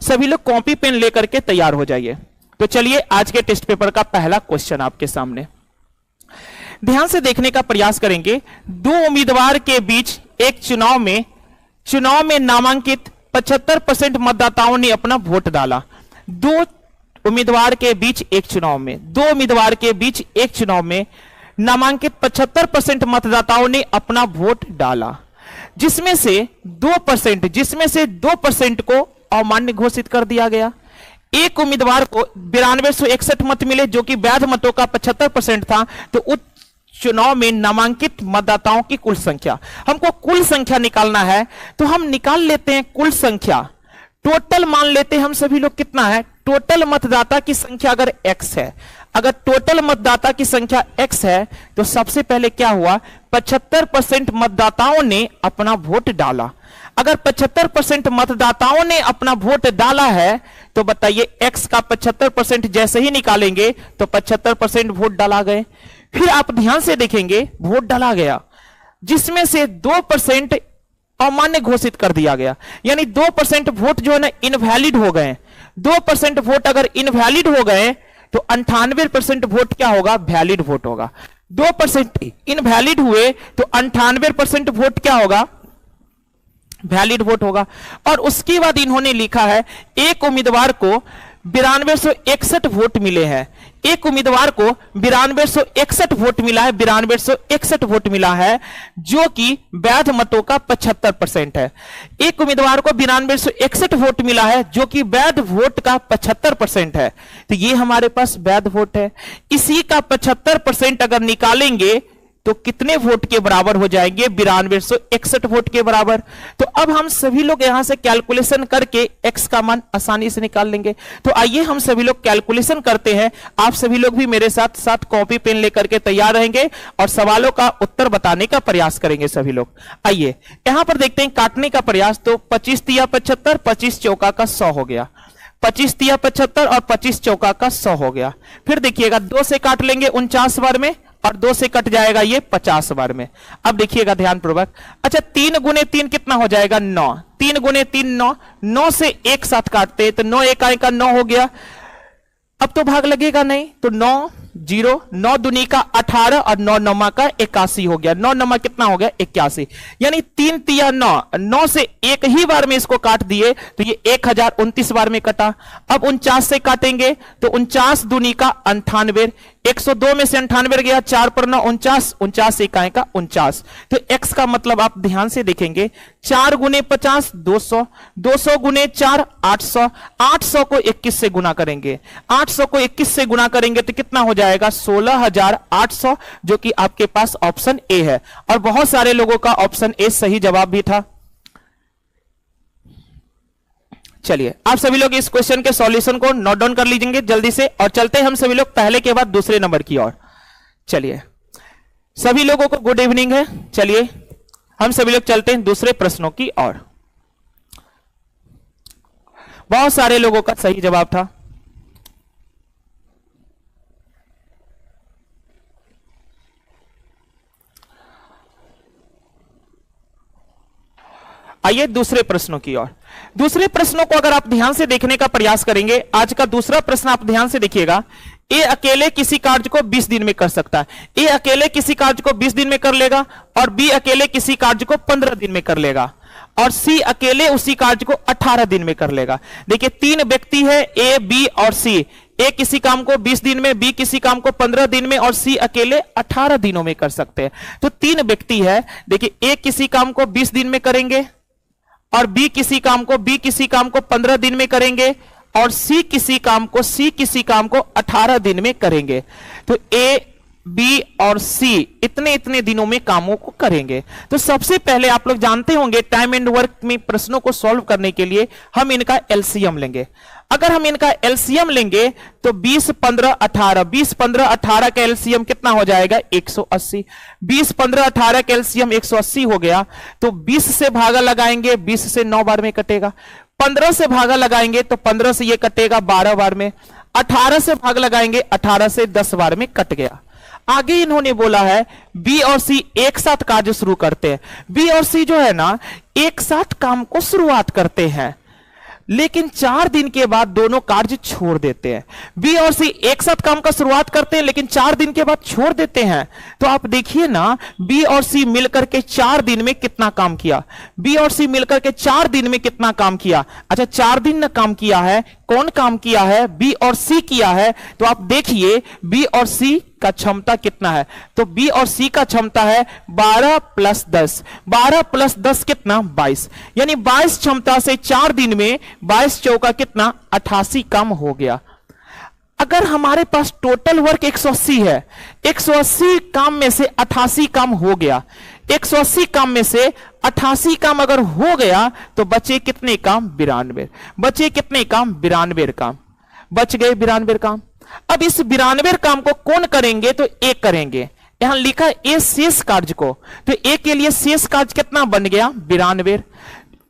सभी लोग copy pen लेकर के तैयार हो जाइए। तो चलिए आज के टेस्ट पेपर का पहला क्वेश्चन आपके सामने ध्यान से देखने का प्रयास करेंगे। दो उम्मीदवार के बीच एक चुनाव में नामांकित 75% मतदाताओं ने अपना वोट डाला। दो उम्मीदवार के बीच एक चुनाव में नामांकित 75% मतदाताओं ने अपना वोट डाला, जिसमें से 2% को अमान्य घोषित कर दिया गया। एक उम्मीदवार को 9261 मत मिले जो कि वैध मतों का 75% था। तो उस चुनाव में नामांकित मतदाताओं की कुल संख्या, हमको कुल संख्या निकालना है तो हम निकाल लेते हैं कुल संख्या। टोटल मान लेते हैं हम सभी लोग कितना है, टोटल मतदाता की संख्या अगर x है, अगर टोटल मतदाता की संख्या x है तो सबसे पहले क्या हुआ, 75% मतदाताओं ने अपना वोट डाला। अगर 75% मतदाताओं ने अपना वोट डाला है तो बताइए x का 75% जैसे ही निकालेंगे तो 75% वोट डाला गए। फिर आप ध्यान से देखेंगे वोट डाला गया जिसमें से 2% अमान्य घोषित कर दिया गया, यानी 2% वोट जो है ना इनवैलिड हो गए। 2% वोट अगर इनवैलिड हो गए तो 98% वोट क्या होगा, वैलिड वोट होगा। 2% इनवैलिड हुए तो 98% वोट क्या होगा, वैलिड वोट होगा। और उसके बाद इन्होंने लिखा है एक उम्मीदवार को 9261 वोट मिले हैं, एक उम्मीदवार को 9261 वोट मिला है, 9261 वोट मिला है जो कि वैध मतों का 75% है। एक उम्मीदवार को 9261 वोट मिला है जो कि वैध वोट का 75% है। तो ये हमारे पास वैध वोट है। इसी का 75% अगर निकालेंगे तो कितने वोट के बराबर हो जाएंगे, 9261 वोट के बराबर। तो अब हम सभी लोग यहां से कैलकुलेशन करके x का मान आसानी से निकाल लेंगे। तो आइए हम सभी लोग कैलकुलेशन करते हैं। आप सभी लोग भी मेरे साथ साथ कॉपी पेन लेकर के तैयार रहेंगे और सवालों का उत्तर बताने का प्रयास करेंगे सभी लोग। आइए यहां पर देखते हैं काटने का प्रयास। तो 25 तिया 75, 25 चौका का 100 हो गया। 25 तिया 75 और 25 चौका का 100 हो गया। फिर देखिएगा 2 से काट लेंगे 49 बार में और 2 से कट जाएगा ये 50 बार में। अब देखिएगा ध्यान पूर्वक। अच्छा 3 गुने 3 कितना हो जाएगा, 9। 3 गुने 3 9, 9 से एक साथ काटते तो 9 एकाई का 9 हो गया। अब तो भाग लगेगा नहीं तो 9 0, 9 दूनी का 18 और 9 नौमा का 81 हो गया। 9 नौमा कितना हो गया, 81। यानी 3 तिया 9, 9 से एक ही बार में इसको काट दिए तो ये 1029 बार में कटा। अब 49 से काटेंगे तो 49 दूनी का 98, 102 में से 98 गया, 4 पर 9 49, 49 इकाई का 49। तो x का मतलब आप ध्यान से देखेंगे 4 गुने 50 200, 200 गुने 4 800, 800 को 21 से गुना करेंगे, 800 को 21 से गुना करेंगे तो कितना हो जाएगा 16800, जो कि आपके पास ऑप्शन ए है। और बहुत सारे लोगों का ऑप्शन ए सही जवाब भी था। चलिए आप सभी लोग इस क्वेश्चन के सॉल्यूशन को नोट डाउन कर लीजिए जल्दी से और चलते हैं हम सभी लोग पहले के बाद दूसरे नंबर की ओर। चलिए सभी लोगों को गुड इवनिंग है। चलिए हम सभी लोग चलते हैं दूसरे प्रश्नों की ओर। बहुत सारे लोगों का सही जवाब था। आइए दूसरे प्रश्नों की ओर। दूसरे प्रश्नों को अगर आप ध्यान से देखने का प्रयास करेंगे, आज का दूसरा प्रश्न आप ध्यान से देखिएगा। ए अकेले किसी कार्य को 20 दिन में कर सकता है। ए अकेले किसी कार्य को 20 दिन में कर लेगा और बी अकेले किसी कार्य को 15 दिन में कर लेगा और सी अकेले उसी कार्य को 18 दिन में कर लेगा। देखिए 3 व्यक्ति है ए बी और सी। ए किसी काम को 20 दिन में, बी किसी काम को 15 दिन में और सी अकेले 18 दिनों में कर सकते हैं। तो 3 व्यक्ति है। देखिए ए किसी काम को 20 दिन में करेंगे और बी किसी काम को 15 दिन में करेंगे और सी किसी काम को 18 दिन में करेंगे। तो ए बी और सी इतने दिनों में कामों को करेंगे। तो सबसे पहले आप लोग जानते होंगे टाइम एंड वर्क में प्रश्नों को सॉल्व करने के लिए हम इनका एलसीएम लेंगे। अगर हम इनका एलसीएम लेंगे तो 20 15 18, 20 15 18 का एलसीएम कितना हो जाएगा 180। 20 15 18 का एलसीएम 180 हो गया। तो 20 से भागा लगाएंगे, 20 से 9 बार में कटेगा। 15 से भागा लगाएंगे तो 15 से ये कटेगा 12 बार में। 18 से भाग लगाएंगे, 18 से 10 बार में कट गया। आगे इन्होंने बोला है बी और सी एक साथ कार्य शुरू करते हैं। बी और सी जो है ना एक साथ काम को शुरुआत करते हैं। लेकिन 4 दिन के बाद दोनों कार्य छोड़ देते हैं। बी और सी एक साथ काम का शुरुआत करते हैं लेकिन 4 दिन के बाद छोड़ देते हैं। तो आप देखिए ना, बी और सी मिलकर के 4 दिन में कितना काम किया। बी और सी मिलकर के 4 दिन में कितना काम किया। अच्छा, 4 दिन ने काम किया है, कौन काम किया है? बी और सी किया है। तो आप देखिए बी और सी का क्षमता कितना है। तो बी और सी का क्षमता है 12 + 10। 12 + 10 कितना? 22। यानी 22 क्षमता से 4 दिन में 22 चौका कितना? 88 काम हो गया। अगर हमारे पास टोटल वर्क 180 है, 180 काम में से 88 काम हो गया, 180 काम में से 88 काम अगर हो गया तो बचे कितने काम? 92। बचे कितने काम? 92 काम बच गए। 92 काम। अब इस 92 काम को कौन करेंगे? तो ए करेंगे। यहां लिखा ए शेष कार्य को, तो ए के लिए शेष कार्य कितना बन गया? 92।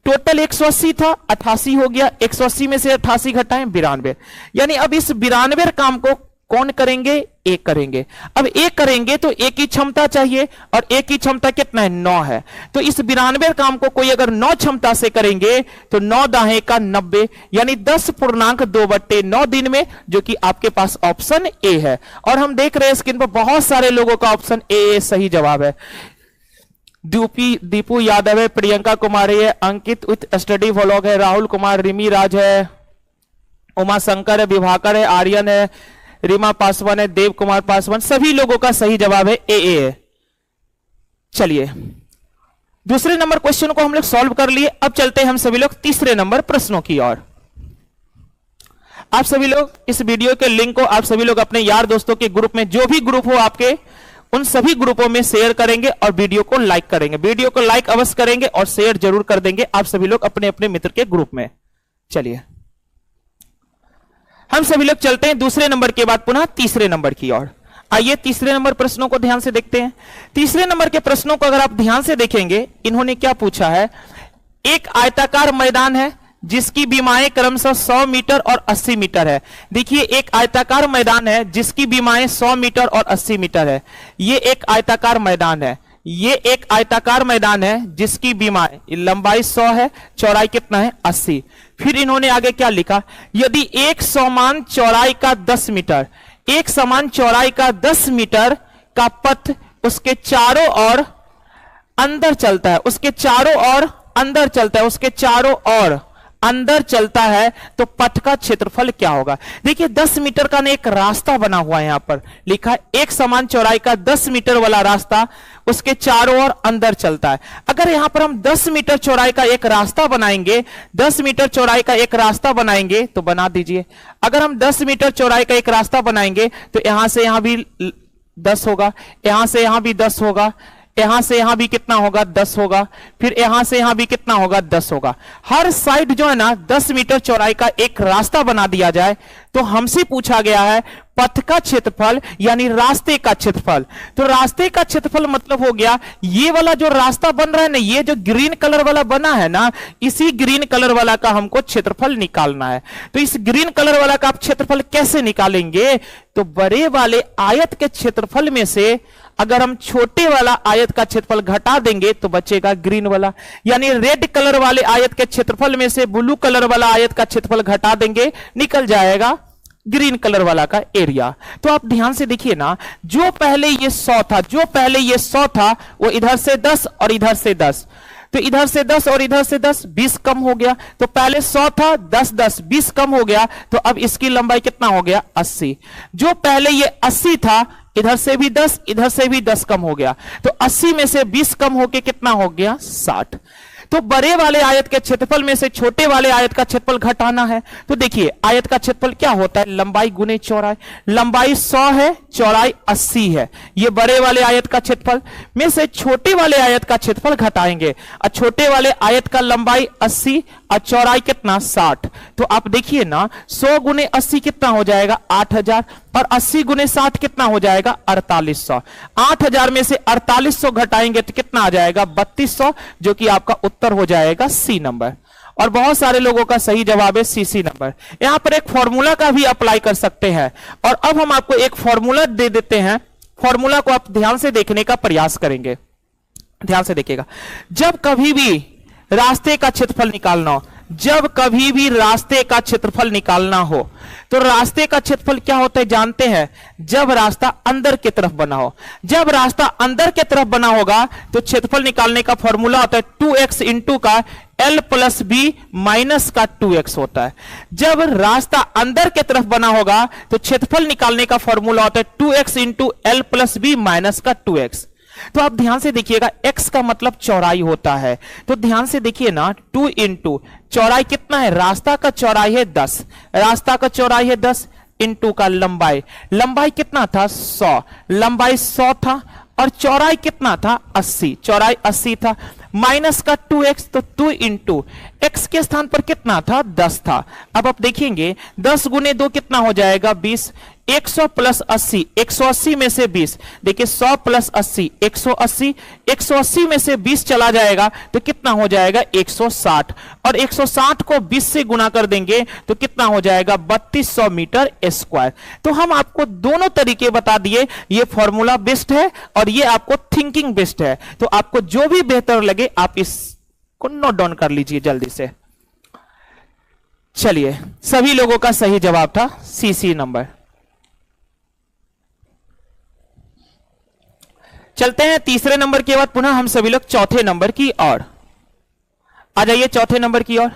टोटल 180 था, 88 हो गया। 180 में से 88 घटाएं, 92। यानी अब इस 92 काम को कौन करेंगे? ए करेंगे। अब ए करेंगे तो ए की क्षमता चाहिए, और ए की क्षमता कितना है? 9 है। तो इस 92 काम को कोई अगर 9 क्षमता से करेंगे तो 9 दाहे का 90, यानी 10.2/9 दिन में, जो कि आपके पास ऑप्शन ए है। और हम देख रहे हैं स्क्रीन पर बहुत सारे लोगों का ऑप्शन ए सही जवाब है। दीपू यादव है, प्रियंका कुमारी है, अंकित विथ स्टडी व्लॉग है, राहुल कुमार, रिमी राज है, उमा शंकर है, विभाकर है, आर्यन है, रीमा पासवान है, देव कुमार पासवान। सभी लोगों का सही जवाब है ए है। चलिए, दूसरे नंबर क्वेश्चन को हम लोग सॉल्व कर लिए। अब चलते हैं हम सभी लोग तीसरे नंबर प्रश्नों की ओर। आप सभी लोग इस वीडियो के लिंक को आप सभी लोग अपने यार दोस्तों के ग्रुप में, जो भी ग्रुप हो आपके, उन सभी ग्रुपों में शेयर करेंगे और वीडियो को लाइक करेंगे। वीडियो को लाइक अवश्य करेंगे और शेयर जरूर कर देंगे आप सभी लोग अपने अपने मित्र के ग्रुप में। चलिए, हम सभी लोग चलते हैं दूसरे नंबर के बाद पुनः तीसरे नंबर की ओर। आइए तीसरे नंबर प्रश्नों को ध्यान से देखते हैं। तीसरे नंबर के प्रश्नों को अगर आप ध्यान से देखेंगे, इन्होंने क्या पूछा है। एक आयताकार मैदान है जिसकी बीमाएं क्रमशः 100 मीटर और 80 मीटर है। देखिए, एक आयताकार मैदान है जिसकी बीमाएं 100 मीटर और 80 मीटर है। ये एक आयताकार मैदान है, ये एक आयताकार मैदान है जिसकी बीमाएं, लंबाई 100 है, चौड़ाई कितना है? 80। फिर इन्होंने आगे क्या लिखा, यदि एक समान चौड़ाई का 10 मीटर, एक समान चौड़ाई का 10 मीटर का पथ उसके चारों ओर अंदर चलता है, उसके चारों ओर अंदर चलता है, उसके चारों ओर अंदर चलता है, तो पथ का क्षेत्रफल क्या होगा। देखिए, 10 मीटर का एक रास्ता बना हुआ है, यहां पर लिखा है एक समान चौड़ाई का 10 मीटर वाला रास्ता उसके चारों ओर अंदर चलता है। अगर यहां पर हम 10 मीटर चौड़ाई का एक रास्ता बनाएंगे, 10 मीटर चौड़ाई का एक रास्ता बनाएंगे, तो बना दीजिए। अगर हम 10 मीटर चौड़ाई का एक रास्ता बनाएंगे तो यहां से यहां भी 10 होगा, यहां से यहां भी 10 होगा, यहां से यहां भी कितना होगा? 10 होगा। फिर यहां से यहां भी कितना होगा? 10 होगा। हर साइड जो है ना 10 मीटर चौड़ाई का एक रास्ता बना दिया जाए, तो हमसे पूछा गया है पथ का क्षेत्रफल यानी रास्ते का क्षेत्रफल। तो रास्ते का क्षेत्रफल मतलब हो गया ये वाला जो रास्ता बन रहा है ना, ये जो ग्रीन कलर वाला बना है ना, इसी ग्रीन कलर वाला का हमको क्षेत्रफल निकालना है। तो इस ग्रीन कलर वाला का आप क्षेत्रफल कैसे निकालेंगे? तो बड़े वाले आयत के क्षेत्रफल में से अगर हम छोटे वाला आयत का क्षेत्रफल घटा देंगे तो बचेगा ग्रीन वाला, यानी रेड कलर वाले आयत के क्षेत्रफल में से ब्लू कलर वाला आयत का क्षेत्रफल घटा देंगे, निकल जाएगा ग्रीन कलर वाला का एरिया। तो आप ध्यान से देखिए ना, जो पहले ये 100 था, जो पहले ये 100 था, वो इधर से 10 और इधर से 10, तो इधर से 10 और इधर से 10, 20 कम हो गया। तो पहले 100 था, 10 10 20 कम हो गया, तो अब इसकी लंबाई कितना हो गया? 80। जो पहले ये 80 था, इधर से भी 10 इधर से भी 10 कम हो गया, तो 80 में से 20 कम होके कितना हो गया? 60। तो बड़े वाले आयत के क्षेत्रफल में से छोटे वाले आयत का क्षेत्रफल घटाना है। तो देखिए, आयत का क्षेत्रफल क्या होता है? लंबाई गुने चौड़ाई। लंबाई 100 है, चौड़ाई 80 है। ये बड़े वाले आयत का क्षेत्रफल में से छोटे वाले आयत का क्षेत्रफल घटाएंगे, और छोटे वाले आयत का लंबाई 80 और चौड़ाई कितना? 60। तो आप देखिए ना, 100 गुने 80 कितना हो जाएगा? 8000, और 80 गुने 60 कितना हो जाएगा? 4800। 8000 में से 4800 घटाएंगे तो कितना आ जाएगा? 3200, जो कि आपका उत्तर हो जाएगा सी नंबर। और बहुत सारे लोगों का सही जवाब है सी नंबर। यहां पर एक फॉर्मूला का भी अप्लाई कर सकते हैं, और अब हम आपको एक फॉर्मूला दे देते हैं। फॉर्मूला को आप ध्यान से देखने का प्रयास करेंगे। ध्यान से देखिएगा, जब कभी भी रास्ते का क्षेत्रफल निकालना हो, जब कभी भी रास्ते का क्षेत्रफल निकालना हो, तो रास्ते का क्षेत्रफल क्या होता है जानते हैं? जब रास्ता अंदर की तरफ बना हो। जब रास्ता अंदर की तरफ बना होगा तो क्षेत्रफल निकालने का फॉर्मूला होता है 2x इंटू का l प्लस बी माइनस का 2x होता है। जब रास्ता अंदर की तरफ बना होगा तो क्षेत्रफल निकालने का फॉर्मूला होता है 2x into l plus B minus का 2x। तो आप ध्यान से देखिएगा, x का मतलब चौड़ाई होता है, तो ध्यान से देखिए ना, 2 इंटू चौड़ाई कितना है? रास्ता का चौड़ाई है 10, रास्ता का चौड़ाई है 10 इंटू का लंबाई, लंबाई कितना था? 100, लंबाई 100 था और चौड़ाई कितना था? 80, चौड़ाई 80 था, माइनस का 2x, तो 2 इंटू x के स्थान पर कितना था? 10 था। अब आप देखेंगे 10 गुने 2 कितना हो जाएगा? 20, 100 प्लस 80, 180 में से 20, देखिए 100 प्लस 80 180, 180 में से 20 चला जाएगा तो कितना हो जाएगा? 160, और 160 को 20 से गुना कर देंगे तो कितना हो जाएगा? 3200 मीटर स्क्वायर। तो हम आपको दोनों तरीके बता दिए, ये फॉर्मूला बेस्ड है और ये आपको थिंकिंग बेस्ड है, तो आपको जो भी बेहतर लगे आप इसको नोट डाउन कर लीजिए जल्दी से। चलिए, सभी लोगों का सही जवाब था सीसी नंबर। चलते हैं तीसरे नंबर के बाद पुनः हम सभी लोग चौथे नंबर की ओर। आ जाइए चौथे नंबर की ओर।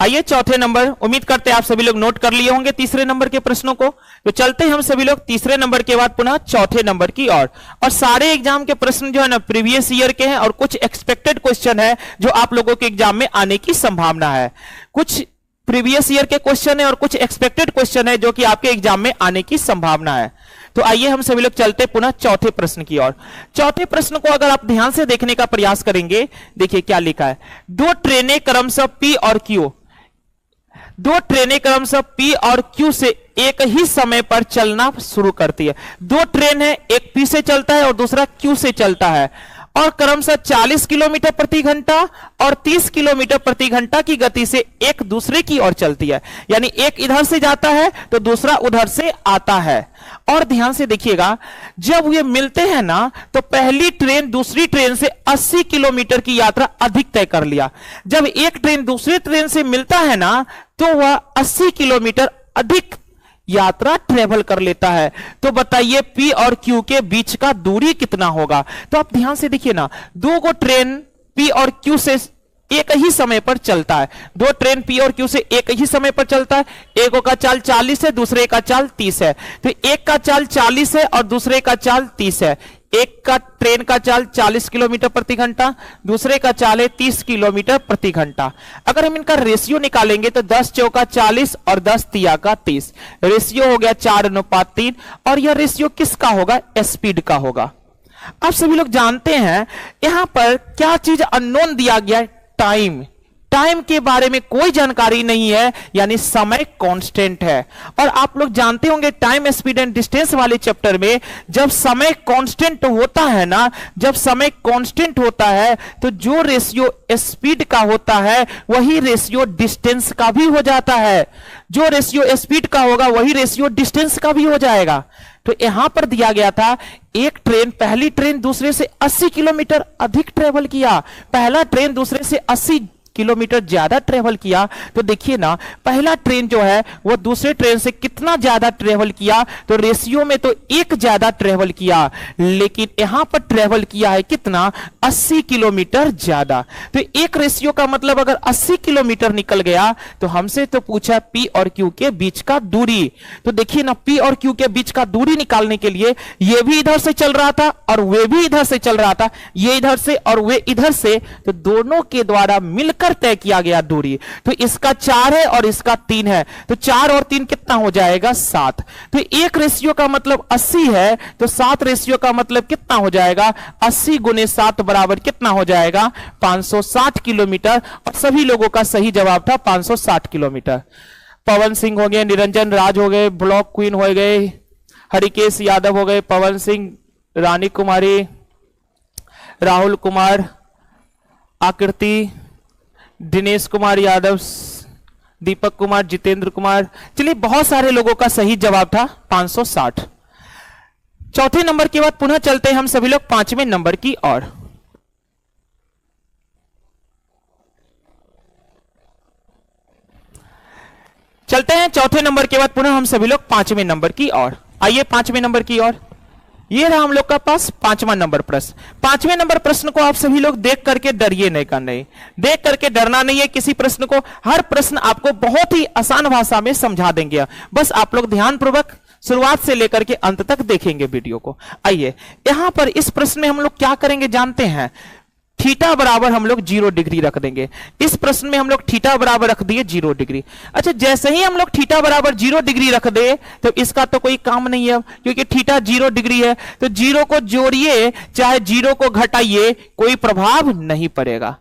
आइए चौथे नंबर, उम्मीद करते हैं आप सभी लोग नोट कर लिए होंगे तीसरे नंबर के प्रश्नों को। तो चलते हैं हम सभी लोग तीसरे नंबर के बाद पुनः चौथे नंबर की ओर। और सारे एग्जाम के प्रश्न जो है ना प्रीवियस ईयर के हैं और कुछ एक्सपेक्टेड क्वेश्चन है जो आप लोगों के एग्जाम में आने की संभावना है। कुछ प्रीवियस ईयर के क्वेश्चन है और कुछ एक्सपेक्टेड क्वेश्चन है जो कि आपके एग्जाम में आने की संभावना है। तो आइए हम सभी लोग चलते पुनः चौथे प्रश्न की ओर। चौथे प्रश्न को अगर आप ध्यान से देखने का प्रयास करेंगे, देखिए क्या लिखा है। दो ट्रेनें क्रमशः P और Q, दो ट्रेनें क्रमशः P और Q से एक ही समय पर चलना शुरू करती है। दो ट्रेन है, एक P से चलता है और दूसरा Q से चलता है और क्रमशः 40 किलोमीटर प्रति घंटा और 30 किलोमीटर प्रति घंटा की गति से एक दूसरे की ओर चलती है। यानी एक इधर से जाता है तो दूसरा उधर से आता है। और ध्यान से देखिएगा, जब ये मिलते हैं ना तो पहली ट्रेन दूसरी ट्रेन से 80 किलोमीटर की यात्रा अधिक तय कर लिया। जब एक ट्रेन दूसरी ट्रेन से मिलता है ना तो वह 80 किलोमीटर अधिक यात्रा ट्रेवल कर लेता है। तो बताइए P और Q के बीच का दूरी कितना होगा? तो आप ध्यान से देखिए ना, दो को ट्रेन P और Q से एक ही समय पर चलता है। दो ट्रेन P और Q से एक ही समय पर चलता है। एक का चाल 40 है, दूसरे का चाल 30 है। तो एक का चाल 40 है और दूसरे का चाल 30 है। एक का ट्रेन का चाल 40 किलोमीटर प्रति घंटा, दूसरे का चाल है 30 किलोमीटर प्रति घंटा। अगर हम इनका रेशियो निकालेंगे तो 10 चौका 40 और 10 तिया का 30, रेशियो हो गया 4:3। और यह रेशियो किसका होगा? स्पीड का होगा। आप सभी लोग जानते हैं यहां पर क्या चीज अननोन दिया गया है? टाइम। टाइम के बारे में कोई जानकारी नहीं है, यानी समय कांस्टेंट है। और आप लोग जानते होंगे टाइम स्पीड एंड डिस्टेंस वाले चैप्टर में जब समय कांस्टेंट होता है ना, जब समय कांस्टेंट होता है तो जो रेशियो स्पीड का होता है वही रेशियो डिस्टेंस का भी हो जाता है। जो रेशियो स्पीड का होगा वही रेशियो डिस्टेंस का भी हो जाएगा। तो यहां पर दिया गया था एक ट्रेन, पहली ट्रेन दूसरे से 80 किलोमीटर अधिक ट्रेवल किया, पहला ट्रेन दूसरे से 80 किलोमीटर ज्यादा ट्रेवल किया। तो देखिए ना, पहला ट्रेन जो है वो दूसरे ट्रेन से कितना ज्यादा ट्रेवल किया? तो रेशियो में तो एक ज्यादा ट्रेवल किया, लेकिन यहां पर ट्रेवल किया है कितना? 80 किलोमीटर ज्यादा। तो एक रेशियो का मतलब अगर 80 किलोमीटर निकल गया तो हमसे तो पूछा P और Q के बीच का दूरी। तो देखिए ना, P और Q के बीच का दूरी निकालने के लिए ये भी इधर से चल रहा था और वे भी इधर से चल रहा था, ये इधर से और वे इधर से, तो दोनों के द्वारा मिलकर तय किया गया दूरी। तो इसका 4 है और इसका 3 है, तो 4 और 3 कितना हो जाएगा? 7। तो एक रेशियो का मतलब 80 है, तो 7 रेशियो का मतलब कितना हो जाएगा? 80 गुने 7 बराबर कितना हो जाएगा? 560 किलोमीटर। और सभी लोगों का सही जवाब था 560 किलोमीटर। पवन सिंह हो गए, निरंजन राज हो गए, ब्लॉक क्वीन हो गए, हरिकेश यादव हो गए, पवन सिंह, रानी कुमारी, राहुल कुमार, आकृति, दिनेश कुमार यादव, दीपक कुमार, जितेंद्र कुमार, चलिए बहुत सारे लोगों का सही जवाब था 560। चौथे नंबर के बाद पुनः चलते हैं हम सभी लोग पांचवें नंबर की ओर। चलते हैं चौथे नंबर के बाद पुनः हम सभी लोग पांचवें नंबर की ओर। आइए पांचवें नंबर की ओर। ये रहा हम लोग का पास पांचवा नंबर प्रश्न। पांचवें नंबर प्रश्न को आप सभी लोग देख करके डरिए नहीं, का नहीं, देख करके डरना नहीं है किसी प्रश्न को। हर प्रश्न आपको बहुत ही आसान भाषा में समझा देंगे, बस आप लोग ध्यानपूर्वक शुरुआत से लेकर के अंत तक देखेंगे वीडियो को। आइए यहां पर इस प्रश्न में हम लोग क्या करेंगे जानते हैं। थीटा बराबर हम लोग 0 डिग्री रख देंगे। इस प्रश्न में हम लोग थीटा बराबर रख दिए 0 डिग्री। अच्छा, जैसे ही हम लोग थीटा बराबर 0 डिग्री रख दे तो इसका तो कोई काम नहीं है, क्योंकि थीटा 0 डिग्री है। तो 0 को जोड़िए चाहे 0 को घटाइए, कोई प्रभाव नहीं पड़ेगा।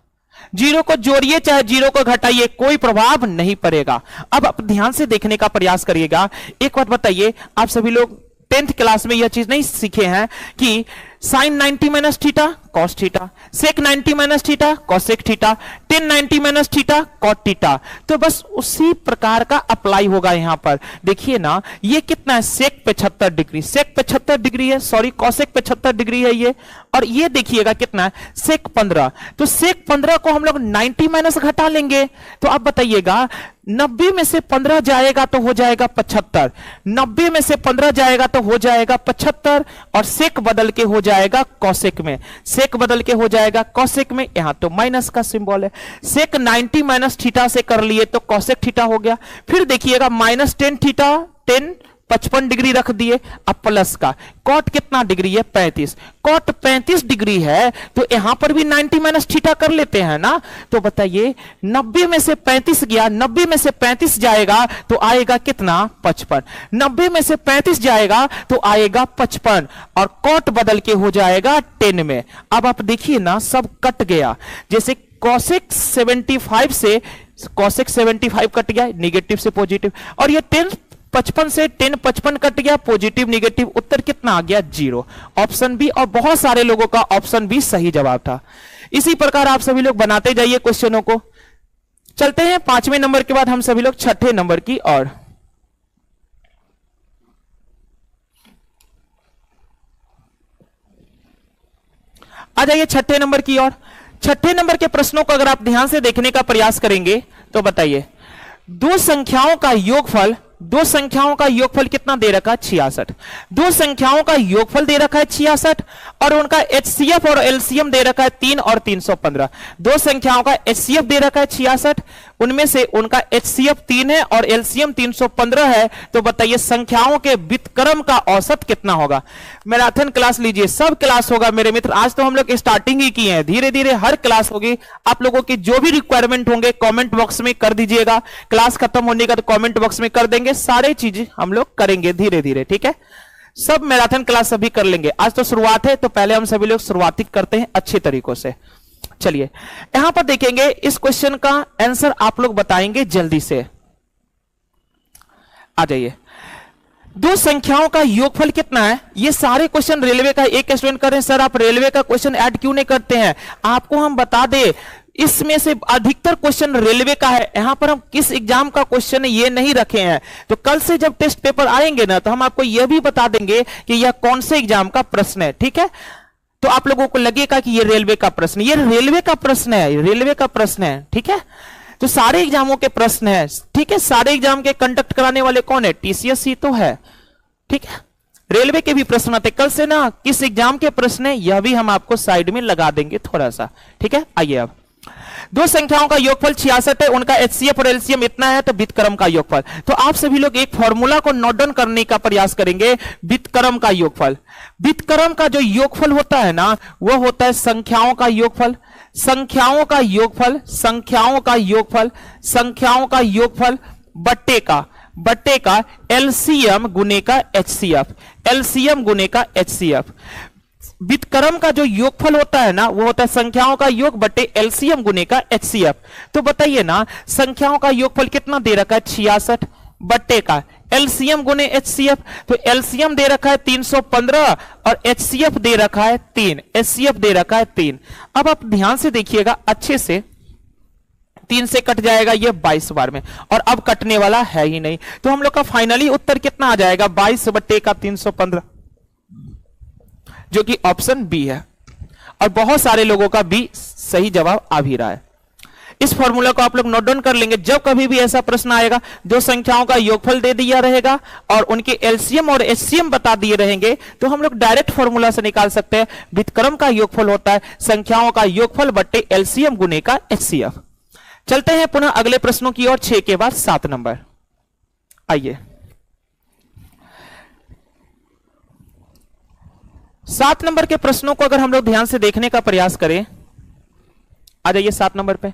0 को जोड़िए चाहे 0 को घटाइए, कोई प्रभाव नहीं पड़ेगा। अब आप ध्यान से देखने का प्रयास करिएगा। एक बात बताइए, आप सभी लोग 10th क्लास में यह चीज नहीं सीखे हैं कि sine 90 minus theta cos theta, sec 90 minus theta cosec theta, tan 90 minus theta cot theta. तो बस उसी प्रकार का अप्लाई होगा यहां पर। देखिए ना, ये कितना है, सेक 75 डिग्री, सेक 75 डिग्री है, सॉरी कॉसेक 75 डिग्री है ये। और ये देखिएगा कितना है, सेक 15। तो सेक 15 को हम लोग 90 माइनस घटा लेंगे। तो आप बताइएगा 90 में से 15 जाएगा तो हो जाएगा 75, 90 में से 15 जाएगा तो हो जाएगा 75, और सेक बदल के हो जाएगा कॉसेक में, सेक बदल के हो जाएगा कॉसेक में। यहां तो माइनस का सिंबल है। सेक 90 माइनस थीटा से कर लिए तो कॉसेक थीटा हो गया। फिर देखिएगा माइनस 10 थीटा, 10 55 डिग्री रख दिए। अब प्लस का कॉट कितना डिग्री है, 35, कॉट 35 डिग्री है। तो यहां पर भी 90 माइनस थीटा कर लेते हैं ना। तो बताइए 90 में से 35 गया, 90 में से 35 जाएगा तो आएगा कितना, 55, 90 में से 35 जाएगा तो आएगा 55, और कॉट बदल के हो जाएगा 10 में। अब आप देखिए ना, सब कट गया। जैसे कॉसेक 75 से कॉसेक 75 कट गया, निगेटिव से पॉजिटिव, और ये 10 55 से 10 55 कट गया, पॉजिटिव निगेटिव, उत्तर कितना आ गया, 0। ऑप्शन बी, और बहुत सारे लोगों का ऑप्शन बी सही जवाब था। इसी प्रकार आप सभी लोग बनाते जाइए क्वेश्चनों को। चलते हैं पांचवें नंबर के बाद हम सभी लोग छठे नंबर की ओर। आ जाइए छठे नंबर की ओर। छठे नंबर के प्रश्नों को अगर आप ध्यान से देखने का प्रयास करेंगे तो बताइए, दो संख्याओं का योगफल, दो संख्याओं का योगफल कितना दे रखा है, 66। दो संख्याओं का योगफल दे रखा है 66, और उनका एचसीएफ और एलसीएम दे रखा है 3 और 315। दो संख्याओं का एचसीएफ दे रखा है 66, उनमें से उनका एचसीएफ 3 है और एलसीएम 315 है। तो बताइए संख्याओं के व्युत्क्रम का औसत कितना होगा। मैराथन क्लास लीजिए, सब क्लास होगा मेरे मित्र। आज तो हम लोग स्टार्टिंग ही किए हैं, धीरे धीरे हर क्लास होगी। आप लोगों की जो भी रिक्वायरमेंट होंगे कमेंट बॉक्स में कर दीजिएगा। क्लास खत्म होने का तो कमेंट बॉक्स में कर देंगे, सारे चीजें हम लोग करेंगे धीरे धीरे, ठीक है। सब मैराथन क्लास सभी कर लेंगे। आज तो शुरुआत है, तो पहले हम सभी लोग शुरुआती करते हैं अच्छे तरीकों से। चलिए यहां पर देखेंगे, इस क्वेश्चन का आंसर आप लोग बताएंगे जल्दी से। आ जाइए, दो संख्याओं का योगफल कितना है। ये सारे क्वेश्चन रेलवे का, एक स्टूडेंट कर रहे हैं सर आप रेलवे का क्वेश्चन ऐड क्यों नहीं करते हैं। आपको हम बता दें, इसमें से अधिकतर क्वेश्चन रेलवे का है। यहां पर हम किस एग्जाम का क्वेश्चन है ये नहीं रखे हैं। तो कल से जब टेस्ट पेपर आएंगे ना, तो हम आपको यह भी बता देंगे कि यह कौन से एग्जाम का प्रश्न है, ठीक है। तो आप लोगों को लगेगा कि ये रेलवे का प्रश्न, ये रेलवे का प्रश्न है, रेलवे का प्रश्न है, ठीक है। तो सारे एग्जामों के प्रश्न है, ठीक है। सारे एग्जाम के कंडक्ट कराने वाले कौन है, टीसीएस ही तो है, ठीक है। रेलवे के भी प्रश्न आते कल से ना, किस एग्जाम के प्रश्न है यह भी हम आपको साइड में लगा देंगे थोड़ा सा, ठीक है। आइए, अब दो संख्याओं का योगफल 66 है, उनका एचसीएफ और एलसीएम इतना है, तो व्युत्क्रम का योगफल। तो आप सभी लोग एक फॉर्मूला को नोट डाउन करने का प्रयास करेंगे। व्युत्क्रम का योगफल, व्युत्क्रम का जो योगफल होता है ना, वह होता है संख्याओं का योगफल, संख्याओं का योगफल, संख्याओं का योगफल, संख्याओं का योगफल बट्टे का एलसीएम गुने का एचसीएफ, एलसीएम गुने का एचसीएफ। व्युत्क्रम का जो योगफल होता है ना, वो होता है संख्याओं का योग बट्टे एलसीएम गुने का एचसीएफ। तो बताइए ना, संख्याओं का योगफल कितना दे रखा है, 66, बट्टे का एलसीएम गुने एचसीएफ। तो एलसीएम दे रखा है 315 और एचसीएफ दे रखा है 3, एचसीएफ दे रखा है 3। अब आप ध्यान से देखिएगा अच्छे से, 3 से कट जाएगा ये 22 बार में, और अब कटने वाला है ही नहीं। तो हम लोग का फाइनली उत्तर कितना आ जाएगा, 22/315, जो कि ऑप्शन बी है। और बहुत सारे लोगों का बी सही जवाब आ भी रहा है। इस फॉर्मूला को आप लोग नोट डाउन कर लेंगे। जब कभी भी ऐसा प्रश्न आएगा, दो संख्याओं का योगफल दे दिया रहेगा और उनके एलसीएम और एचसीएम बता दिए रहेंगे, तो हम लोग डायरेक्ट फॉर्मूला से निकाल सकते हैं। व्युत्क्रम का योगफल होता है संख्याओं का योगफल बट्टे एलसीएम गुने का एचसीएफ। चलते हैं पुनः अगले प्रश्नों की ओर, 6 के बाद 7 नंबर। आइए 7 नंबर के प्रश्नों को अगर हम लोग ध्यान से देखने का प्रयास करें, आ जाइए 7 नंबर पे।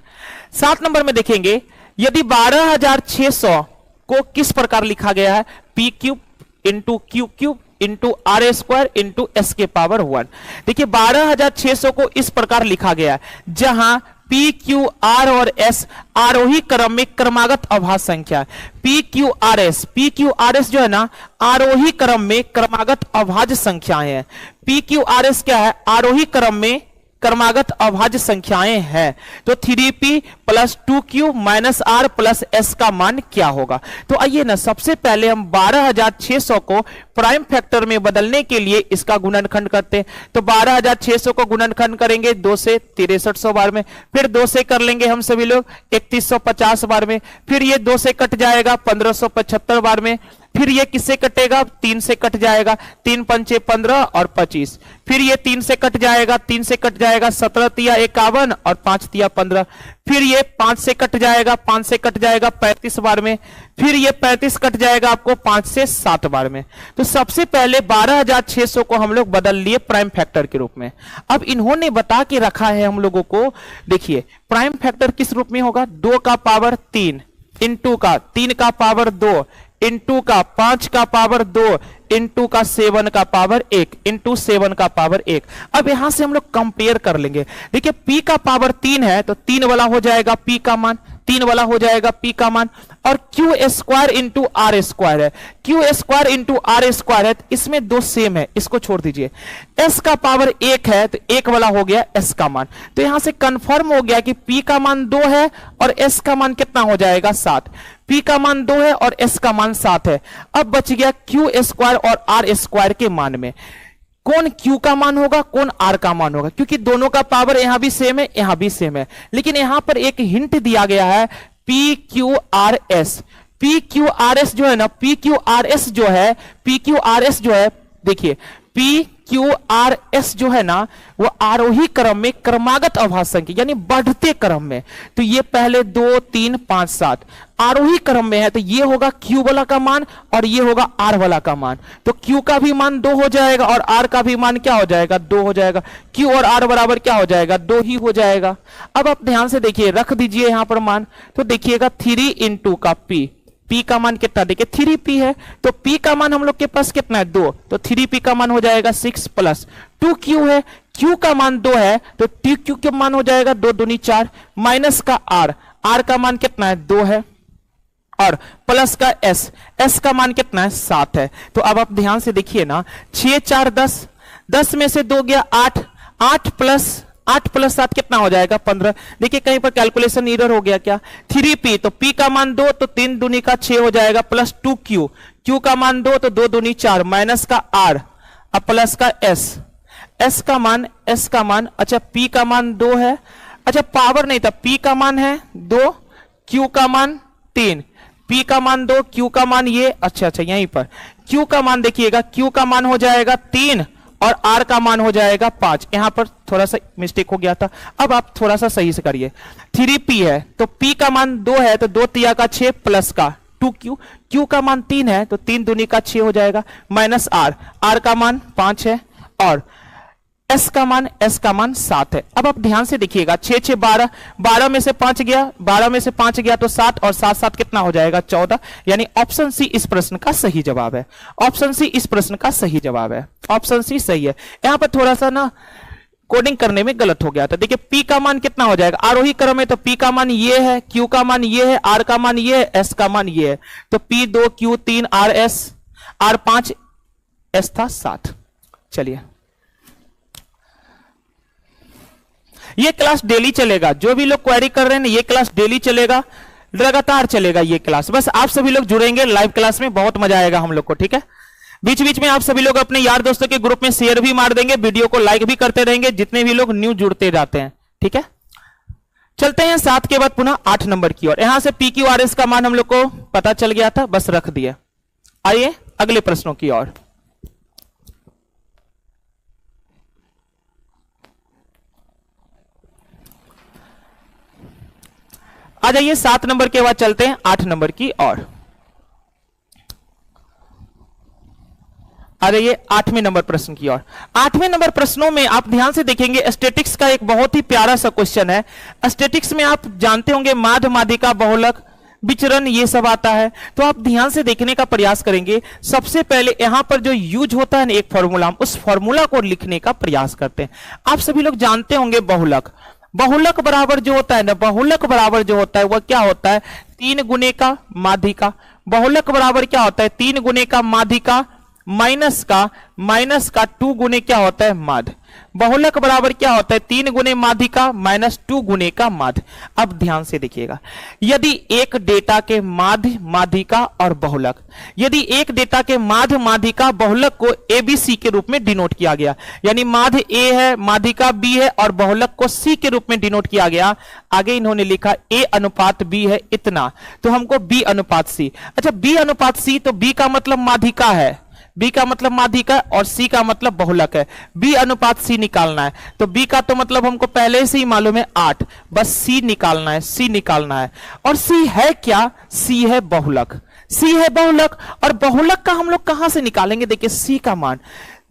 7 नंबर में देखेंगे, यदि 12,600 को किस प्रकार लिखा गया है, P cube into Q cube into are square into S के पावर 1। देखिए 12,600 को इस प्रकार लिखा गया है, जहां पी क्यू आर और एस आरोही क्रम में क्रमागत अभाज्य संख्या है। पी क्यू आर एस जो है ना, आरोही क्रम में क्रमागत अभाज्य संख्याएं हैं। पी क्यू आर एस क्या है, आरोही क्रम में क्रमागत अभाज्य संख्याएं हैं। तो 3p plus 2q minus R plus S का मान क्या होगा। तो आइए ना, सबसे पहले हम 12,600 को प्राइम फैक्टर में बदलने के लिए इसका गुणनखंड करते हैं। तो 12,600 को गुणनखंड करेंगे 2 से 6300 बार में, फिर 2 से कर लेंगे हम सभी लोग 3150 बार में, फिर ये 2 से कट जाएगा 1575 बार में, फिर ये किससे कटेगा, 3 से कट जाएगा, 3 पंचे 15 और 25, फिर ये 3 से कट जाएगा, 3 से कट जाएगा 17 तिया 51 और 5 तिया 15, फिर ये 5 से कट जाएगा, 5 से कट जाएगा 35 बार में, फिर ये 35 कट जाएगा आपको 5 से 7 बार में। तो सबसे पहले 12,600 को हम लोग बदल लिए प्राइम फैक्टर के रूप में। अब इन्होंने बता के रखा है हम लोगों को, देखिए प्राइम फैक्टर किस रूप में होगा, 2 का पावर 3 इंटू का 3 का पावर 2 इंटू का 5 का पावर 2 इंटू का 7 का पावर 1 इंटू 7 का पावर 1। अब यहां से हम लोग कंपेयर कर लेंगे। देखिए p का पावर 3 है तो 3 वाला हो जाएगा p का मान, 3 वाला हो जाएगा p का मान, और q square into are square है, q square into are square है, तो इसमें 2 सेम है, इसको छोड़ दीजिए। s का पावर 1 है तो 1 वाला हो गया s का मान। तो यहां से कंफर्म हो गया कि p का मान 2 है और s का मान कितना हो जाएगा 7। p का मान 2 है और s का मान 7 है। अब बच गया क्यू स्क्वायर और आर स्क्वायर के मान में कौन q का मान होगा, कौन r का मान होगा, क्योंकि दोनों का पावर यहां भी सेम है, यहां भी सेम है। लेकिन यहां पर एक हिंट दिया गया है, P Q R S. P Q R S जो है ना, पी क्यू आर एस जो है, पी क्यू आर एस जो है, देखिए पी क्यू आर एस जो है ना, वो आरोही क्रम में क्रमागत अभाज्य संख्या यानी बढ़ते क्रम में। तो ये पहले 2 3 5 7 आरोही क्रम में है, तो ये होगा Q वाला का मान और ये होगा R वाला का मान। तो Q का भी मान 2 हो जाएगा और R का भी मान क्या हो जाएगा, 2 हो जाएगा। Q और R बराबर क्या हो जाएगा, 2 ही हो जाएगा। अब आप ध्यान से देखिए, रख दीजिए यहां पर मान, तो देखिएगा 3 इंटू का P का मान कितना, देखिए 3p है, तो P का मान हम लोग के पास कितना है 2, तो 3p का मान हो जाएगा 6 प्लस 2q है, Q का मान 2 है तो 2q का मान हो जाएगा 2 दूनी 4 माइनस का R का मान कितना है 2 है और प्लस का S का मान कितना है 7 है। तो अब आप ध्यान से देखिए ना, 6 4 10, 10 में से 2 गया 8, 8 प्लस 7 कितना हो जाएगा 15। देखिए कहीं पर कैलकुलेशन एरर हो गया क्या, 3p तो p का मान 2 तो 3 दूनी का 6 हो जाएगा प्लस 2q, q का मान 2 तो 2 दूनी 4 माइनस का R अब प्लस का S का मान अच्छा p का मान 2 है, अच्छा पावर नहीं था, p का मान है 2, q का मान 3, p का मान 2, q का मान ये, अच्छा यहीं पर q का मान देखिएगा, q का मान हो जाएगा 3 और R का मान हो जाएगा 5। यहां पर थोड़ा सा मिस्टेक हो गया था, अब आप थोड़ा सा सही से करिए। 3p है तो p का मान 2 है तो 2 तिया का 6 प्लस का 2q, q का मान 3 है तो 3 दूनी का 6 हो जाएगा माइनस R का मान 5 है और S का मान 7 है। अब आप ध्यान से देखिएगा, 6 6 12, 12 में से 5 गया, 12 में से 5 गया तो 7 और 7 7 कितना हो जाएगा 14, यानी ऑप्शन सी इस प्रश्न का सही जवाब है। ऑप्शन सी इस प्रश्न का सही जवाब है, ऑप्शन सी सही है। यहां पर थोड़ा सा ना कोडिंग करने में गलत हो गया था। देखिए p का मान कितना हो जाएगा, आरोही क्रम है तो p का मान ये है, q का मान ये है, r का मान ये है, s का मान ये है। तो p 2 q 3 r 5 s था 7। चलिए ये क्लास डेली चलेगा, जो भी लोग क्वेरी कर रहे हैं ये क्लास डेली चलेगा, लगातार चलेगा ये क्लास। बस आप सभी लोग जुड़ेंगे लाइव क्लास में, बहुत मजा आएगा हम लोग को, ठीक है। बीच बीच में आप सभी लोग अपने यार दोस्तों के ग्रुप में शेयर भी मार देंगे, वीडियो को लाइक भी करते रहेंगे, जितने भी लोग न्यू जुड़ते जाते हैं, ठीक है। चलते हैं 7 के बाद पुनः 8 नंबर की ओर। यहां से PQRS का मान हम लोग को पता चल गया था, बस रख दिया। आइए अगले प्रश्नों की ओर। आ जाइए 7 नंबर के बाद चलते हैं 8 नंबर की ओर। आ जाइए 8वें नंबर प्रश्न की ओर। 8वें नंबर प्रश्नों में आप ध्यान से देखेंगे, स्टैटिक्स का एक बहुत ही प्यारा सा क्वेश्चन है। स्टैटिक्स में आप जानते होंगे माध्य, माध्यिका, बहुलक, विचरण, ये सब आता है। तो आप ध्यान से देखने का प्रयास करेंगे। सबसे पहले यहां पर जो यूज होता है ना एक फॉर्मूला, उस फॉर्मूला को लिखने का प्रयास करते हैं। आप सभी लोग जानते होंगे बहुलक, बहुलक बराबर जो होता है ना, बहुलक बराबर जो होता है वह क्या होता है, 3 गुने का माध्यिका। बहुलक बराबर क्या होता है, 3 गुने का माध्यिका माइनस का 2 गुने क्या होता है, माध्य। बहुलक बराबर क्या होता है, 3 गुने माध्यिका माइनस 2 गुने का माध्य। अब ध्यान से देखिएगा, यदि एक डेटा के माध्य, माध्यिका और बहुलक, यदि एक डेटा के माध्य, माध्यिका, बहुलक को ABC के रूप में डिनोट किया गया, यानी माध्य A है, माध्यिका B है और बहुलक को C के रूप में डिनोट किया गया। आगे इन्होंने लिखा A अनुपात B है इतना, तो हमको B अनुपात C। अच्छा, B अनुपात C, तो B का मतलब माध्यिका है, B का मतलब माध्यिका और C का मतलब बहुलक है। B अनुपात C निकालना है, तो B का तो मतलब हमको पहले से ही मालूम है 8, बस C निकालना है, C निकालना है। और C है क्या, C है बहुलक, C है बहुलक। और बहुलक का हम लोग कहां से निकालेंगे, देखिए C का मान,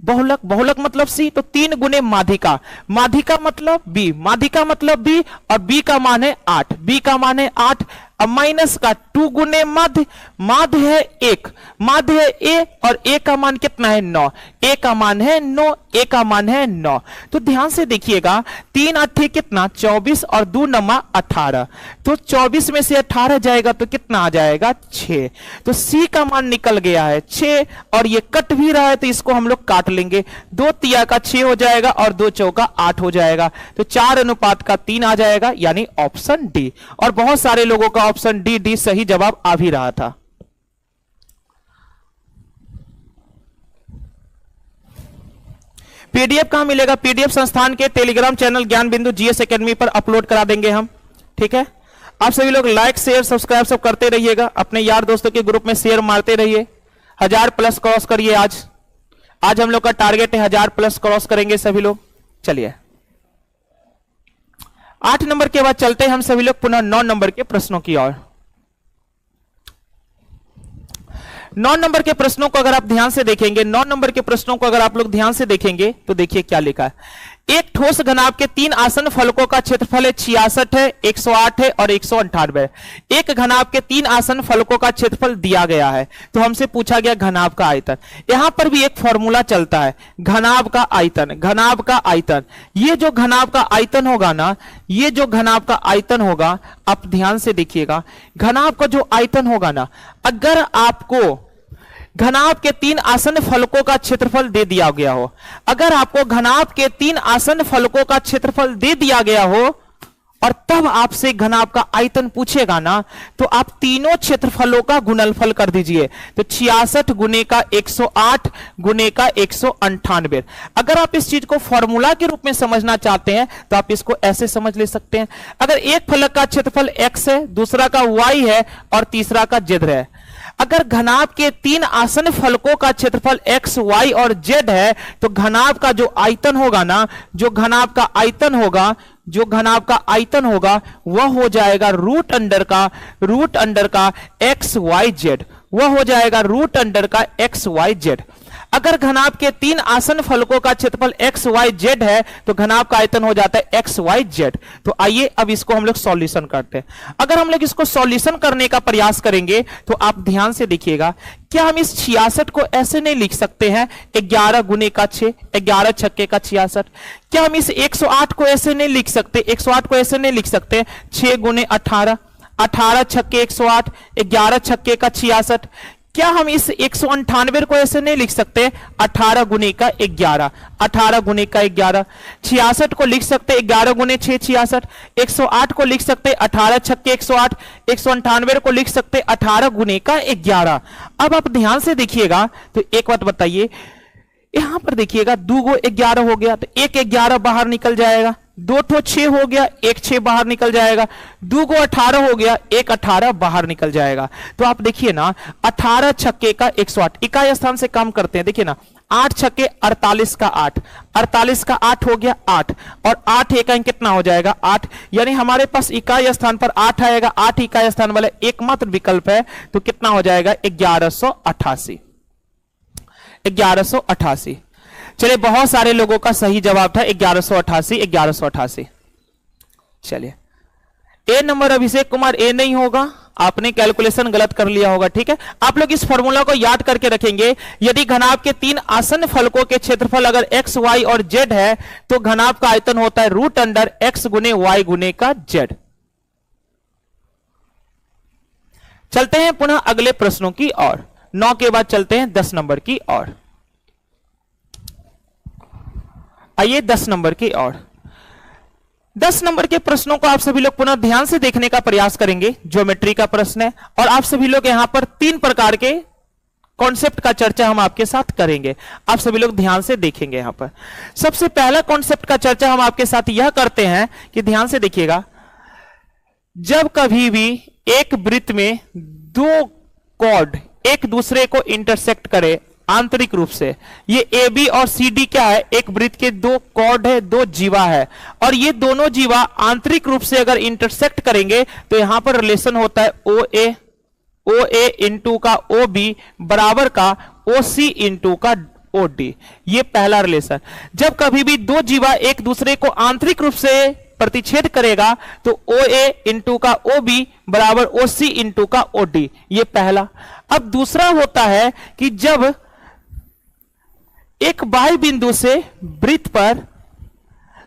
बहुलक, बहुलक मतलब C, तो 3 गुने माध्यिका, माध्यिका मतलब B, माध्यिका मतलब B, और B का मान है 8, B का मान है 8, अब माइनस का 2 गुने माध्य, माध्य है 1, माध्य है A, और A का मान कितना है 9, A का मान है 9, A का मान है 9। तो ध्यान से देखिएगा, 3 8 कितना 24 और 2 9 18, तो 24 में से 18 जाएगा तो कितना आ जाएगा 6, तो C का मान निकल गया है 6, और ये कट भी रहा है तो इसको हम लोग काट लेंगे, 2 तिया का 6 हो जाएगा और 2 चौका 8 हो जाएगा, तो 4 अनुपात का 3 आ जाएगा, यानी ऑप्शन डी। और बहुत सारे लोगों का ऑप्शन डी सही जवाब आ भी रहा था। पीडीएफ कहां मिलेगा, पीडीएफ संस्थान के टेलीग्राम चैनल ज्ञान बिंदु जीएस एकेडमी पर अपलोड करा देंगे हम, ठीक है। आप सभी लोग लाइक शेयर सब्सक्राइब सब करते रहिएगा, अपने यार दोस्तों के ग्रुप में शेयर मारते रहिए। 1000 प्लस क्रॉस करिए आज हम लोग का टारगेट है 1000 प्लस क्रॉस करेंगे सभी लोग। चलिए 8 नंबर के बाद चलते हैं हम सभी लोग पुनः 9 नंबर के प्रश्नों की ओर। 9 नंबर के प्रश्नों को अगर आप ध्यान से देखेंगे, 9 नंबर के प्रश्नों को अगर आप लोग ध्यान से देखेंगे तो देखिए क्या लिखा है। एक ठोस घनाभ के 3 आसन फलकों का क्षेत्रफल है 66 है, 108 है और 198 है। एक घनाभ के 3 आसन फलकों का क्षेत्रफल दिया गया है, तो हमसे पूछा गया घनाभ का आयतन। यहां पर भी एक फॉर्मूला चलता है, घनाभ का आयतन, घनाभ का आयतन। ये जो घनाभ का आयतन होगा ना, ये जो घनाभ का आयतन होगा, आप ध्यान से देखिएगा, घनाभ का जो आयतन होगा ना, अगर आपको घनाभ के 3 आसन फलकों का क्षेत्रफल दे दिया गया हो, अगर आपको घनाभ के 3 आसन फलकों का क्षेत्रफल दे दिया गया हो और तब आपसे घनाभ का आयतन पूछेगा ना, तो आप तीनों क्षेत्रफलों का गुणनफल कर दीजिए, तो 66 गुने का 108 गुने का 198। अगर आप इस चीज को फॉर्मूला के रूप में समझना चाहते हैं तो आप इसको ऐसे समझ ले सकते हैं। अगर एक फलक का क्षेत्रफल x है, दूसरा का y है और तीसरा का z है, अगर घनाभ के 3 आसन फलकों का क्षेत्रफल x, y और z है, तो घनाभ का जो आयतन होगा ना, जो घनाभ का आयतन होगा, जो घनाभ का आयतन होगा वह हो जाएगा रूट अंडर का x, y, z, वह हो जाएगा रूट अंडर का x, y, z। अगर घनाभ के 3 आसन फलकों का क्षेत्रफल x, y, z है, तो घनाभ का आयतन हो जाता है x, y, z। तो आइए अब इसको हम लोग सॉल्यूशन करते हैं। अगर हम लोग इसको सॉल्यूशन करने का प्रयास करेंगे तो आप ध्यान से देखिएगा, क्या हम इस 66 को ऐसे नहीं लिख सकते हैं 11 गुने का 6, 11 छक्के का 66? क्या हम इस 108 को ऐसे नहीं लिख सकते, 108 को ऐसे नहीं लिख सकते 6 गुने 18, 18 छक्के 108, 11 छक्के का 66? क्या हम इस 198 को ऐसे नहीं लिख सकते 18 गुने का 11, 18 गुने का 11। 66 को लिख सकते 11 गुने 6 66। 108 को लिख सकते 18 छक्के 108। 198 को लिख सकते 18 गुने का 11। अब आप ध्यान से देखिएगा तो एक बात बताइए, यहां पर देखिएगा 2 गो 11 हो गया तो एक 11 बाहर निकल जाएगा, 2 ठो 6 हो गया, एक 6 बाहर निकल जाएगा, 2 गो 18 हो गया, एक 18 बाहर निकल जाएगा। तो आप देखिए ना 18 छक्के का 108, इकाई स्थान से काम करते हैं। देखिए ना 8 छक्के 48 का 8, 48 का 8 हो गया 8, और 8 इकाई कितना हो जाएगा 8, यानी हमारे पास इकाई स्थान पर 8 आएगा। 8 इकाई स्थान वाला एकमात्र विकल्प है, तो कितना हो जाएगा 1188, 1188। चलिए बहुत सारे लोगों का सही जवाब था 1188, 1188। चलिए ए नंबर अभिषेक कुमार, ए नहीं होगा, आपने कैलकुलेशन गलत कर लिया होगा। ठीक है, आप लोग इस फॉर्मूला को याद करके रखेंगे। यदि घनाभ के 3 आसन्न फलकों के क्षेत्रफल अगर x, y और z है तो घनाभ का आयतन होता है √x गुने y गुने का z। चलते हैं पुनः अगले प्रश्नों की ओर। 9 के बाद चलते हैं 10 नंबर की ओर। आइए 10 नंबर की ओर। 10 नंबर के प्रश्नों को आप सभी लोग पुनः ध्यान से देखने का प्रयास करेंगे। ज्योमेट्री का प्रश्न है और आप सभी लोग यहां पर 3 प्रकार के कॉन्सेप्ट का चर्चा हम आपके साथ करेंगे। आप सभी लोग ध्यान से देखेंगे। यहां पर सबसे पहला कॉन्सेप्ट का चर्चा हम आपके साथ यह करते हैं कि ध्यान से देखिएगा, जब कभी भी एक वृत्त में 2 कॉर्ड एक दूसरे को इंटरसेक्ट करे आंतरिक रूप से, ये ए बी और सी डी क्या है, एक वृत्त के 2 कॉर्ड है, 2 जीवा है, और ये दोनों जीवा आंतरिक रूप से अगर इंटरसेक्ट करेंगे तो यहां पर रिलेशन होता है ओ ए इंटू का ओ बी बराबर का ओ सी इंटू का ओ डी। ये पहला रिलेशन। जब कभी भी 2 जीवा एक दूसरे को आंतरिक रूप से प्रतिच्छेद करेगा तो ओ ए इंटू का ओ बी बराबर ओ सी इंटू का ओ डी, ये पहला। अब दूसरा होता है कि जब एक बाह्य बिंदु से वृत्त पर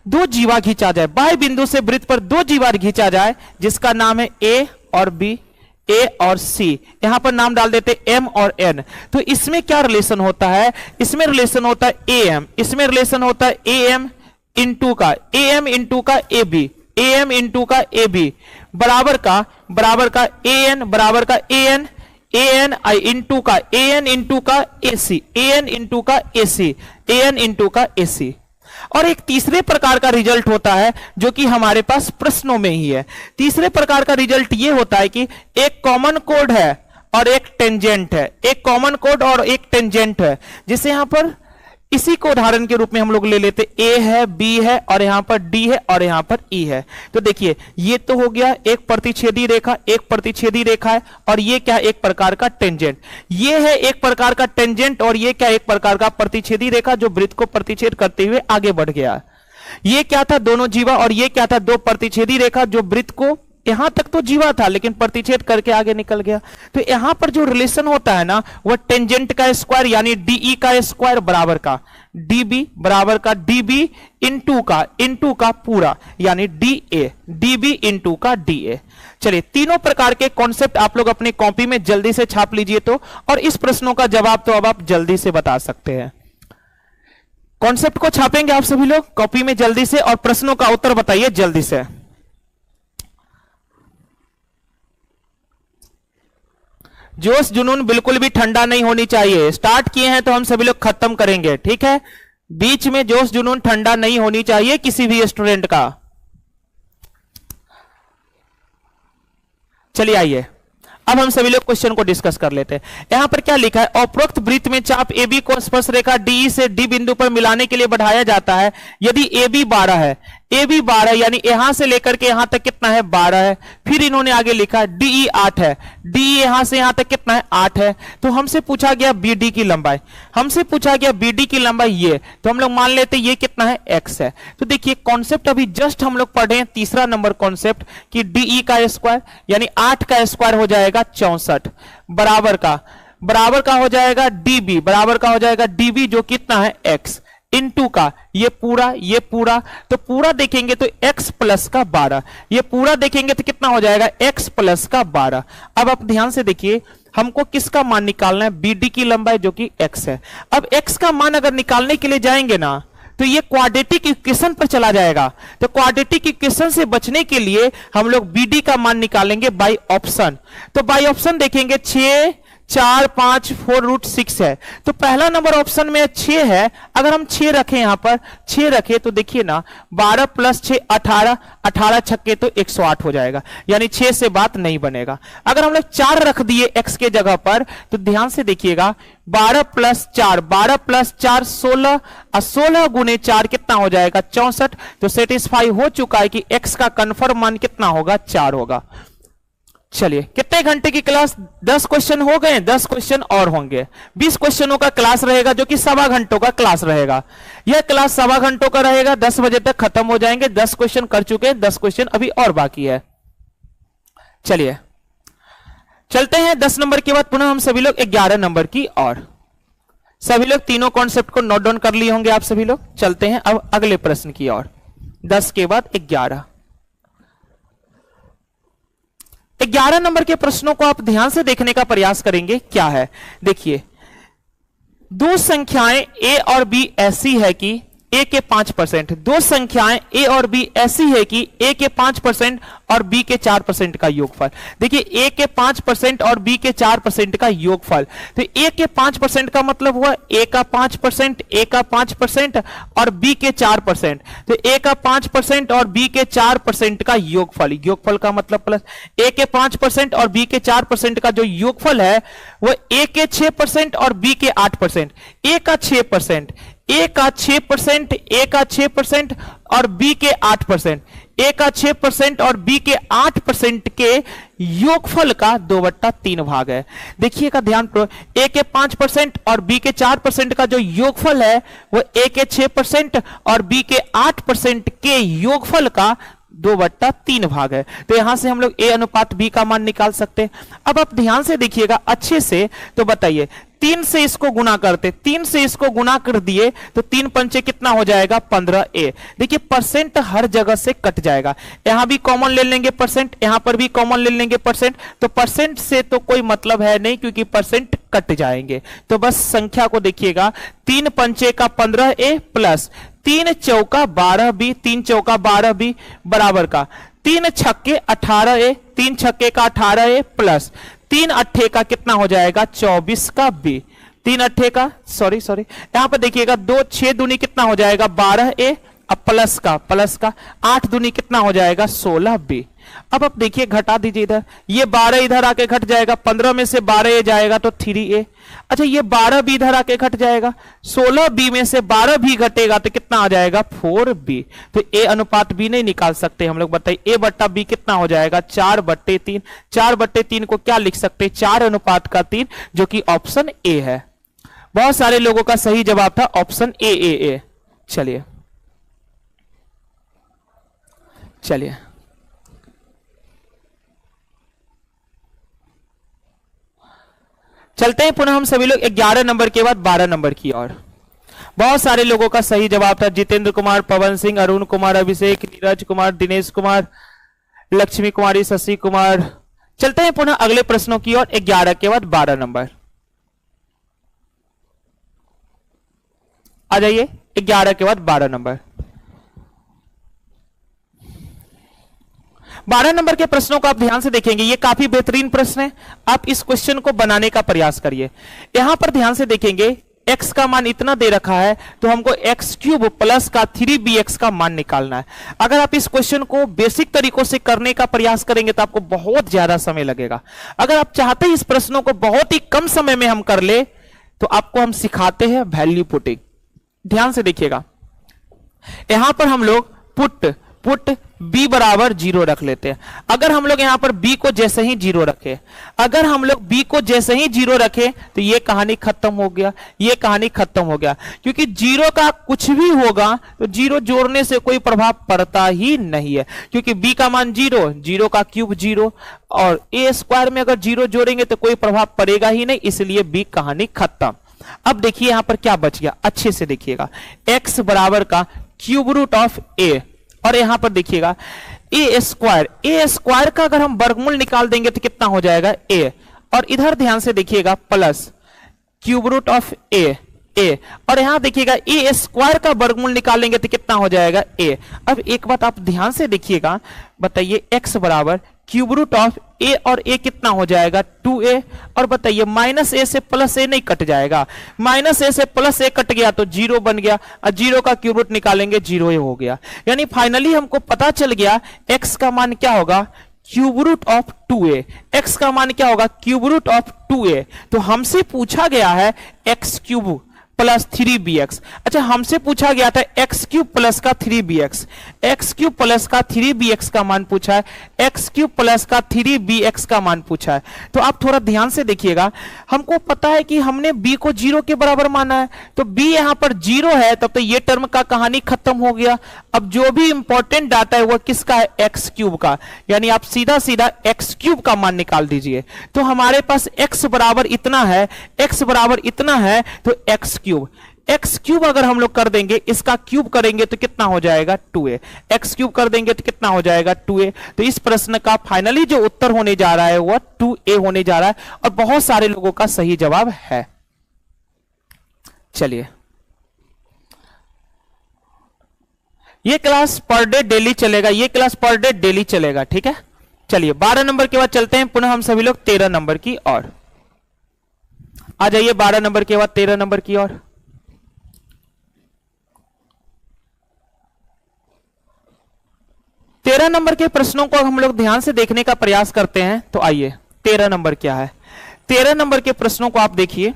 2 जीवा खींचा जाए, बाह्य बिंदु से वृत्त पर 2 जीवा खींचा जाए जिसका नाम है ए और बी, ए और सी, यहां पर नाम डाल देते एम और एन। तो इसमें क्या रिलेशन होता है, इसमें रिलेशन होता है ए एम, इसमें रिलेशन होता है ए एम इंटू का A B, A M into का ए बी बराबर का ए एन बराबर का ए एन इंटू का ए एन इंटू का ए सी, ए एन इंटू का ए सी, ए एन इंटू का ए सी। और एक तीसरे प्रकार का रिजल्ट होता है जो कि हमारे पास प्रश्नों में ही है। तीसरे प्रकार का रिजल्ट यह होता है कि एक कॉमन कोड है और एक टेंजेंट है, एक कॉमन कोड और एक टेंजेंट है। जिसे यहां पर इसी को उदाहरण के रूप में हम लोग ले लेते, ए है, बी है और यहां पर डी है और यहां पर ई है। तो देखिए ये तो हो गया एक प्रतिच्छेदी रेखा, एक प्रतिच्छेदी रेखा है, और ये क्या एक प्रकार का टेंजेंट। ये है एक प्रकार का टेंजेंट और ये क्या एक प्रकार का प्रतिच्छेदी रेखा जो वृत्त को प्रतिच्छेद करते हुए आगे बढ़ गया। ये क्या था, दोनों जीवा, और ये क्या था, 2 प्रतिच्छेदी रेखा जो वृत्त को, यहां तक तो जीवा था लेकिन प्रतिच्छेद करके आगे निकल गया। तो यहां पर जो रिलेशन होता है ना वह टेंजेंट का स्क्वायर यानी डीई का स्क्वायर बराबर का डीबी बराबर का डीबी इंटू का पूरा यानी डीए, डीबी इंटू का डीए। चलिए तीनों प्रकार के कॉन्सेप्ट आप लोग अपनी कॉपी में जल्दी से छाप लीजिए तो, और इस प्रश्नों का जवाब तो अब आप जल्दी से बता सकते हैं। कॉन्सेप्ट को छापेंगे आप सभी लोग कॉपी में जल्दी से, और प्रश्नों का उत्तर बताइए जल्दी से। जोश जुनून बिल्कुल भी ठंडा नहीं होनी चाहिए। स्टार्ट किए हैं तो हम सभी लोग खत्म करेंगे, ठीक है। बीच में जोश जुनून ठंडा नहीं होनी चाहिए किसी भी स्टूडेंट का। चलिए आइए अब हम सभी लोग क्वेश्चन को डिस्कस कर लेते हैं। यहां पर क्या लिखा है, उपरोक्त वृत्त में चाप AB को स्पर्श रेखा DE से D बिंदु पर मिलाने के लिए बढ़ाया जाता है। यदि AB 12 है, AB 12 यानी यहां से लेकर के यहां तक कितना है 12 है। फिर इन्होंने आगे लिखा DE 8 है, DE यहां से यहां तक कितना है 8 है। तो हमसे पूछा गया BD की लंबाई, हमसे पूछा गया BD की लंबाई ये, तो हम लोग मान लेते ये कितना है x है। तो देखिए कॉन्सेप्ट अभी जस्ट हम लोग पढ़े तीसरा नंबर कॉन्सेप्ट कि DE का स्क्वायर यानी 8 का स्क्वायर हो जाएगा 64 बराबर का हो जाएगा DB बराबर का हो जाएगा DB जो कितना है x इंटू का ये पूरा, तो पूरा देखेंगे तो x प्लस का 12, ये पूरा देखेंगे तो कितना हो जाएगा x प्लस का 12। अब आप ध्यान से देखिए हमको किसका मान निकालना है, बीडी की लंबाई जो कि x है। अब x का मान अगर निकालने के लिए जाएंगे ना तो ये क्वाड्रेटिक इक्वेशन पर चला जाएगा। तो क्वाड्रेटिक इक्वेशन से बचने के लिए हम लोग बीडी का मान निकालेंगे बाय ऑप्शन। तो बाय ऑप्शन देखेंगे 6, 4, 5, 4√6 है। तो पहला नंबर ऑप्शन में 6 है। अगर हम 6 रखें, यहां पर 6 रखें तो देखिए ना 12 + 6 18, 18 छक्के तो 108 हो जाएगा, यानी 6 से बात नहीं बनेगा। अगर हम लोग 4 रख दिए x के जगह पर तो ध्यान से देखिएगा 12 + 4, 12 + 4 16, और 16 × 4 कितना हो जाएगा 64। तो सेटिस्फाई हो चुका है कि x का कन्फर्म मान कितना होगा 4 होगा। चलिए, कितने घंटे की क्लास, 10 क्वेश्चन हो गए, 10 क्वेश्चन और होंगे। 20 क्वेश्चनों का क्लास रहेगा जो कि 1.25 घंटों का क्लास रहेगा। यह क्लास 1.25 घंटों का रहेगा, 10 बजे तक खत्म हो जाएंगे। 10 क्वेश्चन कर चुके हैं, 10 क्वेश्चन अभी और बाकी है। चलिए चलते हैं 10 नंबर के बाद पुनः हम सभी लोग 11 नंबर की और। सभी लोग तीनों कॉन्सेप्ट को नोट डाउन कर लिए होंगे आप सभी लोग। चलते हैं अब अगले प्रश्न की ओर। 10 के बाद 11। 11 नंबर के प्रश्नों को आप ध्यान से देखने का प्रयास करेंगे। क्या है, देखिए, दो संख्याएं a और b ऐसी है कि a के 5%, दो संख्याएं a और b ऐसी है कि a के 5% और b के 4% का योगफल। देखिए a के 5% और b के 4% का योगफल। तो a के 5% का मतलब हुआ a का 5%, a का 5% और b के 4%। तो a का 5% और b के 4% का योगफल, योगफल का मतलब प्लस a के 5% और b के 4% का जो योगफल है वह a के 6% और b के 8%, a का 6%, a का 6%, a का 6% और b के 8%, a का 6% और b के 8% के योगफल का 2/3 भाग है। देखिएगा ध्यान पर, a के 5% और b के 4% का जो योगफल है वो a के 6% और b के 8% के योगफल का 2/3 भाग है। तो यहां से हम लोग a अनुपात b का मान निकाल सकते हैं। अब आप ध्यान से देखिएगा अच्छे से, तो बताइए 3 से इसको गुना करते, 3 से इसको गुना कर दिए तो 3 पंचे कितना हो जाएगा 15a। देखिए परसेंट हर जगह से कट जाएगा, यहां भी कॉमन ले लेंगे परसेंट, यहां पर भी कॉमन ले लेंगे परसेंट। तो परसेंट से तो कोई मतलब है नहीं क्योंकि परसेंट कट जाएंगे। तो बस संख्या को देखिएगा, 3 पंचे का 15a प्लस 3 चौका 12b, 3 चौका 12b बराबर का 3 छक्के 18a, 3 छक्के का 18a प्लस 3 अट्ठे का कितना हो जाएगा 24 का b, 3 अट्ठे का सॉरी यहां पर देखिएगा 2 6 दूनी कितना हो जाएगा 12a, अब प्लस का 8 दूनी कितना हो जाएगा 16b। अब आप देखिए घटा दीजिए इधर, ये 12 इधर आके घट जाएगा, 15 में से 12a जाएगा तो 3a। अच्छा ये 12b इधर आके घट जाएगा, 16b में से 12 भी घटेगा तो कितना आ जाएगा 4b। तो a अनुपात b नहीं निकाल सकते हम लोग, बताइए a/b कितना हो जाएगा 4/3। 4/3 को क्या लिख सकते, 4 अनुपात का 3, जो कि ऑप्शन ए है। बहुत सारे लोगों का सही जवाब था ऑप्शन ए। चलिए चलते हैं पुनः हम सभी लोग 11 नंबर के बाद 12 नंबर की ओर। बहुत सारे लोगों का सही जवाब था, जितेंद्र कुमार, पवन सिंह, अरुण कुमार, अभिषेक, नीरज कुमार, दिनेश कुमार, लक्ष्मी कुमारी, शशि कुमार। चलते हैं पुनः अगले प्रश्नों की ओर 11 के बाद 12 नंबर। आ जाइए 11 के बाद 12 नंबर। 12 नंबर के प्रश्नों को आप ध्यान से देखेंगे, ये काफी बेहतरीन प्रश्न है। आप इस क्वेश्चन को बनाने का प्रयास करिए। यहां पर ध्यान से देखेंगे x का मान इतना दे रखा है तो हमको x³ प्लस का 3bx का मान निकालना है। अगर आप इस क्वेश्चन को बेसिक तरीकों से करने का प्रयास करेंगे तो आपको बहुत ज्यादा समय लगेगा। अगर आप चाहते हैं इस प्रश्नों को बहुत ही कम समय में हम कर ले तो आपको हम सिखाते हैं वैल्यू पुटिंग। ध्यान से देखिएगा, यहां पर हम लोग पुट b बराबर 0 रख लेते हैं। अगर हम लोग यहां पर b को जैसे ही 0 रखे, अगर हम लोग b को जैसे ही 0 रखे तो ये कहानी खत्म हो गया, ये कहानी खत्म हो गया। क्योंकि 0 का कुछ भी होगा तो 0 जोड़ने से कोई प्रभाव पड़ता ही नहीं है, क्योंकि b का मान 0, 0 का क्यूब 0 और a² में अगर 0 जोड़ेंगे तो कोई प्रभाव पड़ेगा ही नहीं, इसलिए b कहानी खत्म। अब देखिए यहां पर क्या बच गया, अच्छे से देखिएगा, x बराबर का क्यूब रूट ऑफ a, और यहां पर देखिएगा a² का अगर हम वर्गमूल निकाल देंगे तो कितना हो जाएगा a, और इधर ध्यान से देखिएगा प्लस क्यूब रूट ऑफ ए, और यहां देखिएगा ए स्क्वायर का वर्गमूल निकालेंगे तो कितना हो जाएगा ए। अब एक बात आप ध्यान से देखिएगा, बताइए x बराबर क्यूब रूट ऑफ ए, और ए कितना हो जाएगा 2a, और बताइए माइनस ए से प्लस ए नहीं कट जाएगा, माइनस ए से प्लस ए कट गया तो 0 बन गया, और 0 का क्यूब रूट निकालेंगे 0 हो गया। यानी फाइनली हमको पता चल गया x का मान क्या होगा, cube root of 2a। x का मान क्या होगा, क्यूब रूट ऑफ 2a। तो हमसे पूछा गया है x क्यूब प्लस 3bx। अच्छा, हमसे पूछा गया था x क्यूब प्लस का 3bx, x क्यूब प्लस का 3bx का मान पूछा है, x क्यूब प्लस का 3bx का मान पूछा है। तो आप थोड़ा ध्यान से देखिएगा, हमको पता है कि हमने b को 0 के बराबर माना है, तो b यहां पर 0 है, तब तो ये टर्म का कहानी खत्म हो गया। अब जो भी इंपॉर्टेंट डाटा है वो किसका है, x क्यूब का, यानी आप सीधा सीधा x क्यूब का मान निकाल दीजिए। तो हमारे पास x बराबर इतना है, x बराबर इतना है, तो x क्यूब अगर हम लोग कर देंगे, इसका क्यूब करेंगे तो कितना हो जाएगा 2a, x क्यूब कर देंगे तो कितना हो जाएगा 2a। तो इस प्रश्न का फाइनली जो उत्तर होने जा रहा है वह 2a होने जा रहा है, और बहुत सारे लोगों का सही जवाब है। चलिए, ये क्लास पर डे डेली चलेगा, ये क्लास पर डे डेली चलेगा, ठीक है। चलिए 12 नंबर के बाद चलते हैं पुनः हम सभी लोग 13 नंबर की ओर। आ जाइए 12 नंबर के बाद 13 नंबर की ओर। तेरह नंबर के प्रश्नों को हम लोग ध्यान से देखने का प्रयास करते हैं। तो आइए 13 नंबर क्या है, 13 नंबर के प्रश्नों को आप देखिए।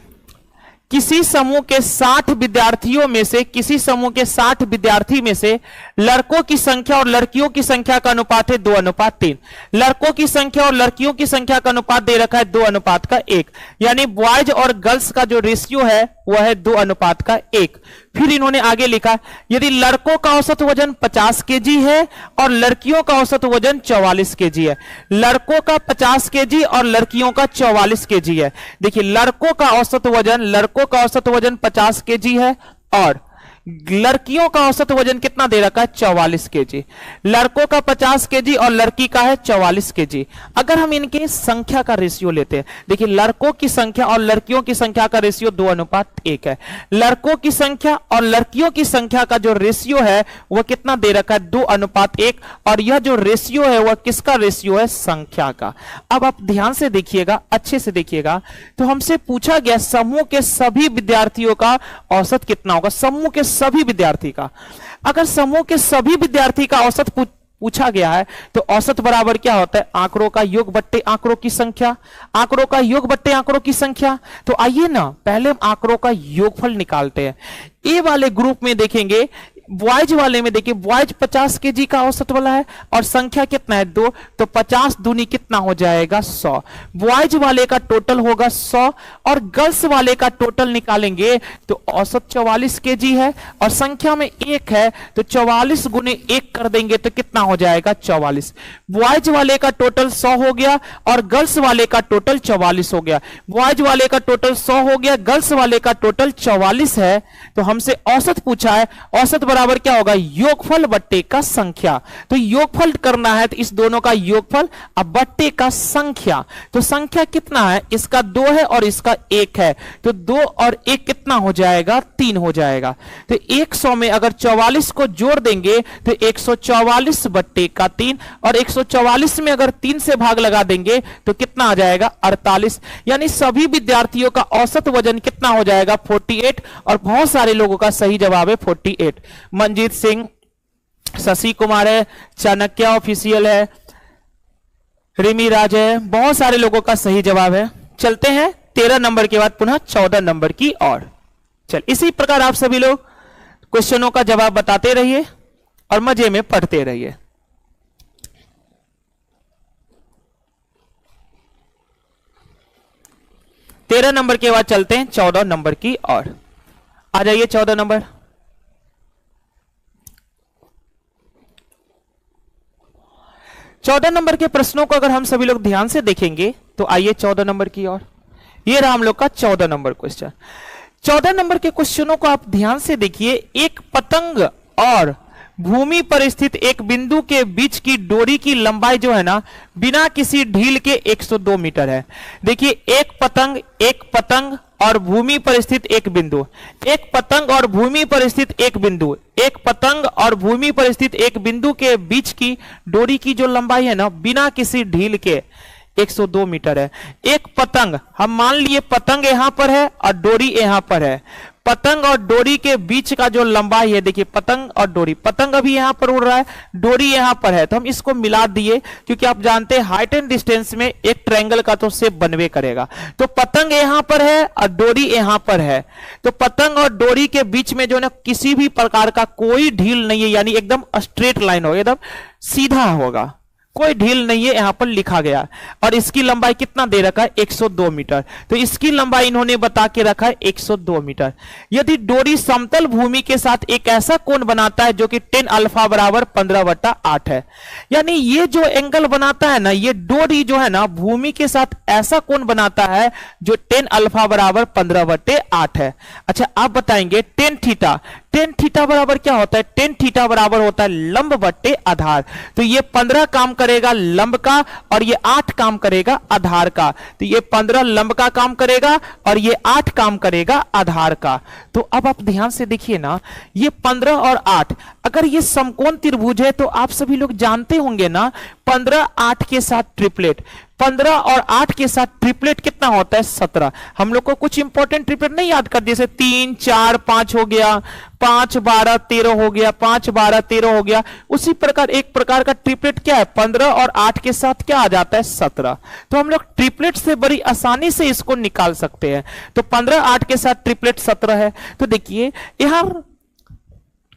किसी समूह के 60 विद्यार्थियों में से, किसी समूह के 60 विद्यार्थी में से लड़कों की संख्या और लड़कियों की संख्या का अनुपात है 2:3। लड़कों की संख्या और लड़कियों की संख्या का अनुपात दे रखा है 2:1, यानी बॉयज और गर्ल्स का जो रेशियो है वह है 2:1। फिर इन्होंने आगे लिखा, यदि लड़कों का औसत वजन 50 केजी है और लड़कियों का औसत वजन 44 केजी है। लड़कों का 50 केजी और लड़कियों का 44 केजी है। देखिए, लड़कों का औसत वजन 50 केजी है और लड़कियों का औसत वजन कितना दे रखा है 44 केजी। लड़कों का 50 केजी और लड़की का है 44 केजी। अगर हम इनके संख्या का रेशियो लेते हैं, देखिए लड़कों की संख्या और लड़कियों की संख्या का रेशियो 2:1 है। लड़कों की संख्या और लड़कियों की संख्या का जो रेशियो है वह कितना दे रखा है 2:1, और यह जो रेशियो है वह किसका रेशियो है, संख्या का। अब आप ध्यान से देखिएगा, अच्छे से देखिएगा। तो हमसे पूछा गया समूह के सभी विद्यार्थियों का औसत कितना होगा, समूह के सभी विद्यार्थी का। अगर समूह के सभी विद्यार्थी का औसत पूछा गया है तो औसत बराबर क्या होता है, आंकड़ों का योग बट्टे आंकड़ों की संख्या, आंकड़ों का योग बट्टे आंकड़ों की संख्या। तो आइए ना पहले हम आंकड़ों का योगफल निकालते हैं। ए वाले ग्रुप में देखेंगे, बॉयज वाले में देखिए बॉयज 50 केजी का औसत वाला है और संख्या कितना है 2, तो 50 दूनी कितना हो जाएगा 100। बॉयज वाले का टोटल होगा 100 और गर्ल्स वाले का टोटल निकालेंगे तो औसत 44 केजी है और संख्या में 1 है, तो 44 गुने 1 कर देंगे तो कितना हो जाएगा 44। बॉयज वाले का टोटल 100 हो गया और गर्ल्स वाले का टोटल 44 हो गया। बॉयज वाले का टोटल 100 हो गया, गर्ल्स वाले का टोटल 44 है। तो हमसे औसत पूछा है, औसत बराबर क्या होगा, योगफल बट्टे का संख्या। तो योगफल करना है तो इस दोनों का योगफल अब बट्टे का संख्या। तो संख्या कितना है, इसका 2 है और इसका 1 है, तो 2 और 1 कितना हो जाएगा 3 हो जाएगा। तो 100 में अगर 44 को जोड़ देंगे तो 144 बट्टे का 3, और 144 में अगर 3 से भाग लगा देंगे तो कितना आ जाएगा 48। यानी सभी विद्यार्थियों का औसत वजन कितना हो जाएगा 48, और बहुत सारे लोगों का सही जवाब है 48। मंजीत सिंह, शशि कुमार है, चाणक्य ऑफिशियल है, रिमी राज है, बहुत सारे लोगों का सही जवाब है। चलते हैं 13 नंबर के बाद पुनः 14 नंबर की ओर। चल इसी प्रकार आप सभी लोग क्वेश्चनों का जवाब बताते रहिए और मजे में पढ़ते रहिए। तेरह नंबर के बाद चलते हैं 14 नंबर की ओर। आ जाइए 14 नंबर। चौदह नंबर के प्रश्नों को अगर हम सभी लोग ध्यान से देखेंगे तो आइए 14 नंबर की ओर। ये रहा हम लोग का 14 नंबर क्वेश्चन। 14 नंबर के क्वेश्चनों को आप ध्यान से देखिए। एक पतंग और भूमि पर स्थित एक बिंदु के बीच की डोरी की लंबाई जो है ना बिना किसी ढील के 102 मीटर है। देखिए एक पतंग और भूमि पर स्थित एक बिंदु, एक पतंग और भूमि पर स्थित एक बिंदु, एक पतंग और भूमि पर स्थित एक बिंदु के बीच की डोरी की जो लंबाई है ना बिना किसी ढील के 102 मीटर है। एक पतंग, हम मान लिए पतंग यहां पर है और डोरी यहां पर है। पतंग और डोरी के बीच का जो लंबाई है, देखिए पतंग और डोरी, पतंग अभी यहां पर उड़ रहा है, डोरी यहां पर है, तो हम इसको मिला दिए क्योंकि आप जानते हैं हाइट एंड डिस्टेंस में एक ट्रायंगल का तो शेप बनवे करेगा। तो पतंग यहां पर है और डोरी यहां पर है, तो पतंग और डोरी के बीच में जो है ना किसी भी प्रकार का कोई ढील नहीं है, यानी एकदम स्ट्रेट लाइन होगा, एकदम सीधा होगा, कोई ढील नहीं है, यहां पर लिखा गया। और इसकी लंबाई कितना दे रखा है 102 मीटर, तो इसकी लंबाई इन्होंने बता के रखा है 102 मीटर। यदि डोरी समतल भूमि के साथ एक ऐसा कोण बनाता है जो कि 10 अल्फा बराबर 15/8 है, यानी ये जो एंगल बनाता है ना, ये डोरी जो है ना भूमि के साथ ऐसा कोण बनाता है जो 10 अल्फा बराबर 15/8 है। अच्छा आप बताएंगे टेन थीटा बराबर क्या होता है? टेन थीटा बराबर होता है लंब बट्टे आधार, तो ये 15 काम करेगा लंब का और ये 8 काम करेगा आधार का, तो ये 15 लंब का काम करेगा और ये 8 काम करेगा आधार का। तो अब आप ध्यान से देखिए ना, ये 15 और 8 अगर ये समकोण त्रिभुज है तो आप सभी लोग जानते होंगे ना 15 8 के साथ ट्रिपलेट, 15 और 8 के साथ ट्रिपलेट कितना होता है 17। हम लोग को कुछ इंपॉर्टेंट ट्रिपलेट नहीं याद कर, जैसे 3 4 5 हो गया, 5 12 13 हो गया, 5 12 13 हो गया। उसी प्रकार एक प्रकार का ट्रिपलेट क्या है 15 और 8 के साथ क्या आ जाता है 17। तो हम लोग ट्रिपलेट से बड़ी आसानी से इसको निकाल सकते हैं। तो 15 8 के साथ ट्रिपलेट 17 है। तो देखिए यहां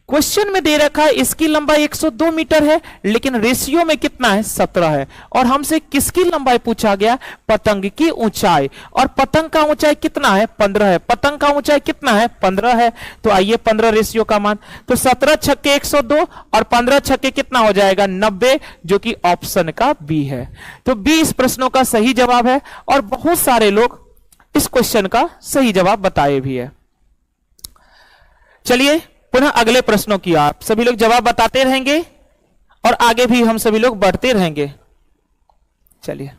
क्वेश्चन में दे रखा है इसकी लंबाई 102 मीटर है, लेकिन रेशियो में कितना है 17 है। और हमसे किसकी लंबाई पूछा गया? पतंग की ऊंचाई, और पतंग का ऊंचाई कितना है 15 है, पतंग का ऊंचाई कितना है 15 है। तो आइए 15 रेशियो का मान, तो 17 छक्के 102 और 15 छक्के कितना हो जाएगा 90, जो कि ऑप्शन का बी है। तो बी इस प्रश्नों का सही जवाब है और बहुत सारे लोग इस क्वेश्चन का सही जवाब बताए भी है। चलिए पुनः अगले प्रश्नों की आप सभी लोग जवाब बताते रहेंगे और आगे भी हम सभी लोग बढ़ते रहेंगे। चलिए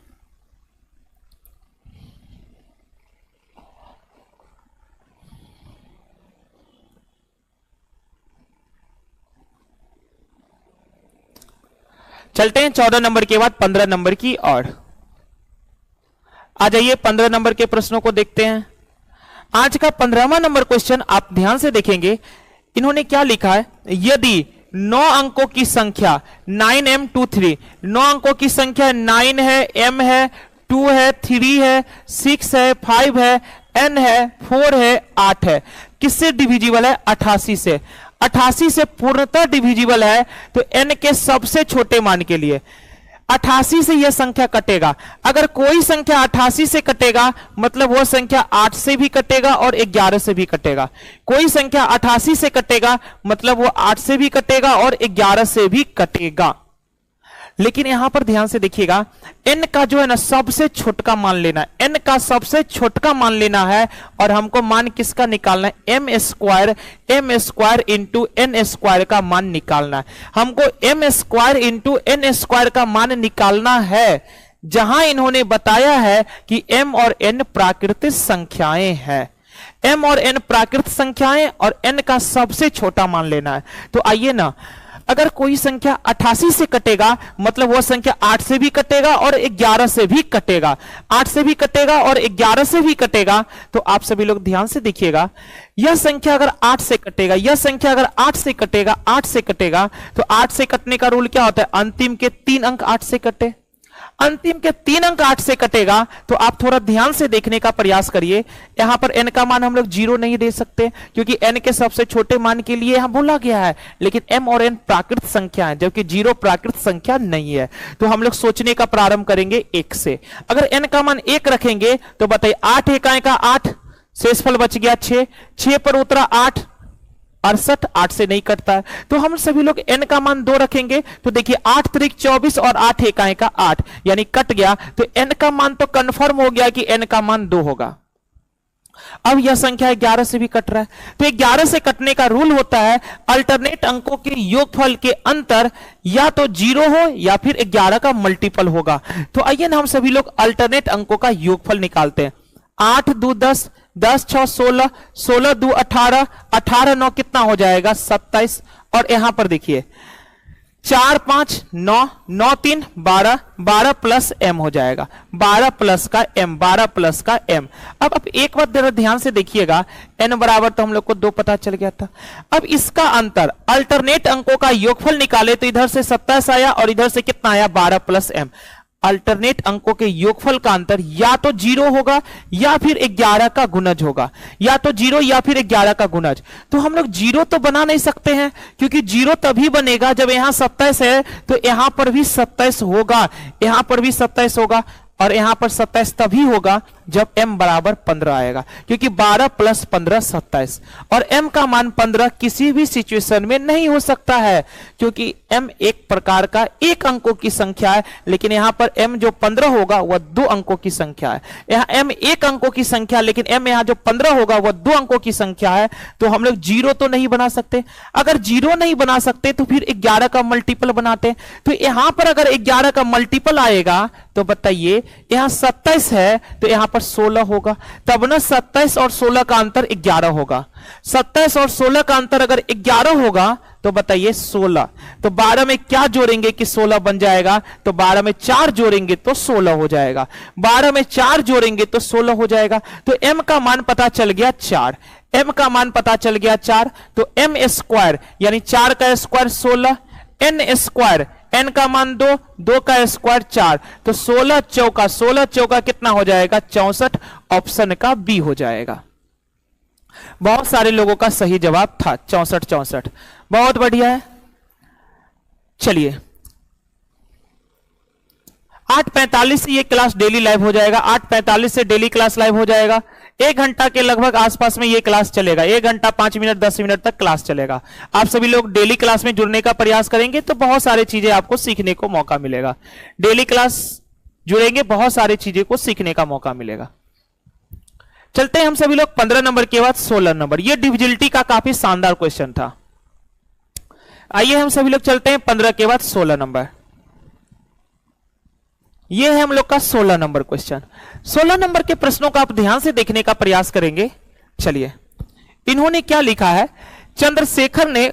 चलते हैं 14 नंबर के बाद 15 नंबर की ओर। आ जाइए 15 नंबर के प्रश्नों को देखते हैं। आज का 15वां नंबर क्वेश्चन आप ध्यान से देखेंगे, इन्होंने क्या लिखा है, यदि 9 अंकों की संख्या 9m23, 9 अंकों की संख्या 9 है, m है, 2 है, 3 है, 6 है, 5 है, n है, 4 है, 8 है, किससे डिविजिबल है 88 से। 88 से पूर्णतः डिविजिबल है तो n के सबसे छोटे मान के लिए 88 से यह संख्या कटेगा। अगर कोई संख्या 88 से कटेगा मतलब वह संख्या 8 से भी कटेगा और 11 से भी कटेगा। कोई संख्या 88 से कटेगा मतलब वह 8 से भी कटेगा और 11 से भी कटेगा। लेकिन यहां पर ध्यान से देखिएगा, n का जो है ना सबसे छोटका मान लेना है, n का सबसे छोटका मान लेना है और हमको मान किसका निकालना है m square into n square का मान निकालना है। हमको m square into n square का मान निकालना है, जहां इन्होंने बताया है कि m और n प्राकृतिक संख्याएं हैं। m और n प्राकृतिक संख्याएं और n का सबसे छोटा मान लेना है। तो आइए ना, अगर कोई संख्या 88 से कटेगा मतलब वह संख्या 8 से भी कटेगा और 11 से भी कटेगा, 8 से भी कटेगा और 11 से भी कटेगा। तो आप सभी लोग ध्यान से देखिएगा, यह संख्या अगर 8 से कटेगा, यह संख्या अगर 8 से कटेगा, 8 से कटेगा तो 8 से कटने का रूल क्या होता है, अंतिम के 3 अंक 8 से कटे। अंतिम के 3 अंक 8 से कटेगा तो आप थोड़ा ध्यान से देखने का प्रयास करिए। यहां पर n का मान हम लोग 0 नहीं दे सकते क्योंकि n के सबसे छोटे मान के लिए यहां बोला गया है, लेकिन m और n प्राकृतिक संख्या है जबकि 0 प्राकृतिक संख्या नहीं है। तो हम लोग सोचने का प्रारंभ करेंगे 1 से। अगर n का मान 1 रखेंगे तो बताइए 8 इकाई का 8, शेषफल बच गया 6, 6 पर उतरा 8, 68, 8 से नहीं कटता है। तो हम सभी लोग n का मान 2 रखेंगे तो देखिए 8 त्रिक 24 और 8 इकाई का 8 यानी कट गया। तो n का मान तो कंफर्म हो गया कि n का मान 2 होगा। अब यह संख्या 11 से भी कट रहा है, तो 11 से कटने का रूल होता है अल्टरनेट अंकों के योगफल के अंतर या तो 0 हो या फिर 11 का मल्टीपल होगा। तो आइए ना हम सभी लोग अल्टरनेट अंकों का योगफल निकालते हैं। 8 2 10, 10 6 16, 16 2 18, 18 9 कितना हो जाएगा 27। और यहां पर देखिए 4 5 9, 9 3 12, 12 प्लस m हो जाएगा, 12 प्लस का m, 12 प्लस का m। अब एक बात जरा ध्यान से देखिएगा, n बराबर तो हम लोग को 2 पता चल गया था। अब इसका अंतर अल्टरनेट अंकों का योगफल निकाले तो इधर से 27 आया और इधर से कितना आया 12 प्लस m। अल्टरनेट अंकों के योगफल का अंतर या तो 0 होगा या फिर 11 का गुणज होगा, या तो 0 या फिर 11 का गुणज। तो हम लोग 0 तो बना नहीं सकते हैं, क्योंकि 0 तभी बनेगा जब यहां 27 है तो यहां पर भी 27 होगा, यहां पर भी 27 होगा, और यहां पर 27 तभी होगा जब m बराबर 15 आएगा, क्योंकि 12 प्लस 15 27, और m का मान 15 किसी भी सिचुएशन में नहीं हो सकता है, क्योंकि m एक प्रकार का एक अंकों की संख्या है, लेकिन यहां पर m जो 15 होगा वह 2 अंकों की संख्या है। यहां m एक अंकों की संख्या, लेकिन m यहां जो 15 होगा वह 2 अंकों की संख्या है, तो हम लोग 0 तो नहीं बना सकते। अगर 0 नहीं बना सकते तो फिर 11 का मल्टीपल बनाते। तो यहां पर अगर 11 का मल्टीपल आएगा तो बताइए, यहां 27 है तो यहां पर 16 होगा, तब ना 27 और 16 का अंतर 11 होगा। 27 और 16 का अंतर अगर 11 होगा तो बताइए 16, तो 12 में क्या जोड़ेंगे कि 16 बन जाएगा, तो 12 में 4 जोड़ेंगे तो 16 हो जाएगा, 12 में 4 जोड़ेंगे तो 16 हो जाएगा। तो m का मान पता चल गया 4, m का मान पता चल गया 4, तो m स्क्वायर यानी 4 का स्क्वायर 16, n स्क्वायर n का मान 2, 2 का स्क्वायर 4, तो 16 चौका कितना हो जाएगा 64। ऑप्शन का बी हो जाएगा। बहुत सारे लोगों का सही जवाब था 64। बहुत बढ़िया है। चलिए 8:45 से ये क्लास डेली लाइव हो जाएगा, 8:45 से डेली क्लास लाइव हो जाएगा। 1 घंटा के लगभग आसपास में ये क्लास चलेगा, 1 घंटा 5 मिनट 10 मिनट तक क्लास चलेगा। आप सभी लोग डेली क्लास में जुड़ने का प्रयास करेंगे तो बहुत सारी चीजें आपको सीखने को मौका मिलेगा। डेली क्लास जुड़ेंगे, बहुत सारी चीजें को सीखने का मौका मिलेगा। चलते हैं हम सभी लोग 15 नंबर के बाद 16 नंबर। ये डिविजिबिलिटी का काफी शानदार क्वेश्चन था। आइए हम सभी लोग चलते हैं 15 के बाद 16 नंबर। ये है हम लोग का 16 नंबर क्वेश्चन। 16 नंबर के प्रश्नों का आप ध्यान से देखने का प्रयास करेंगे। चलिए, इन्होंने क्या लिखा है, चंद्रशेखर ने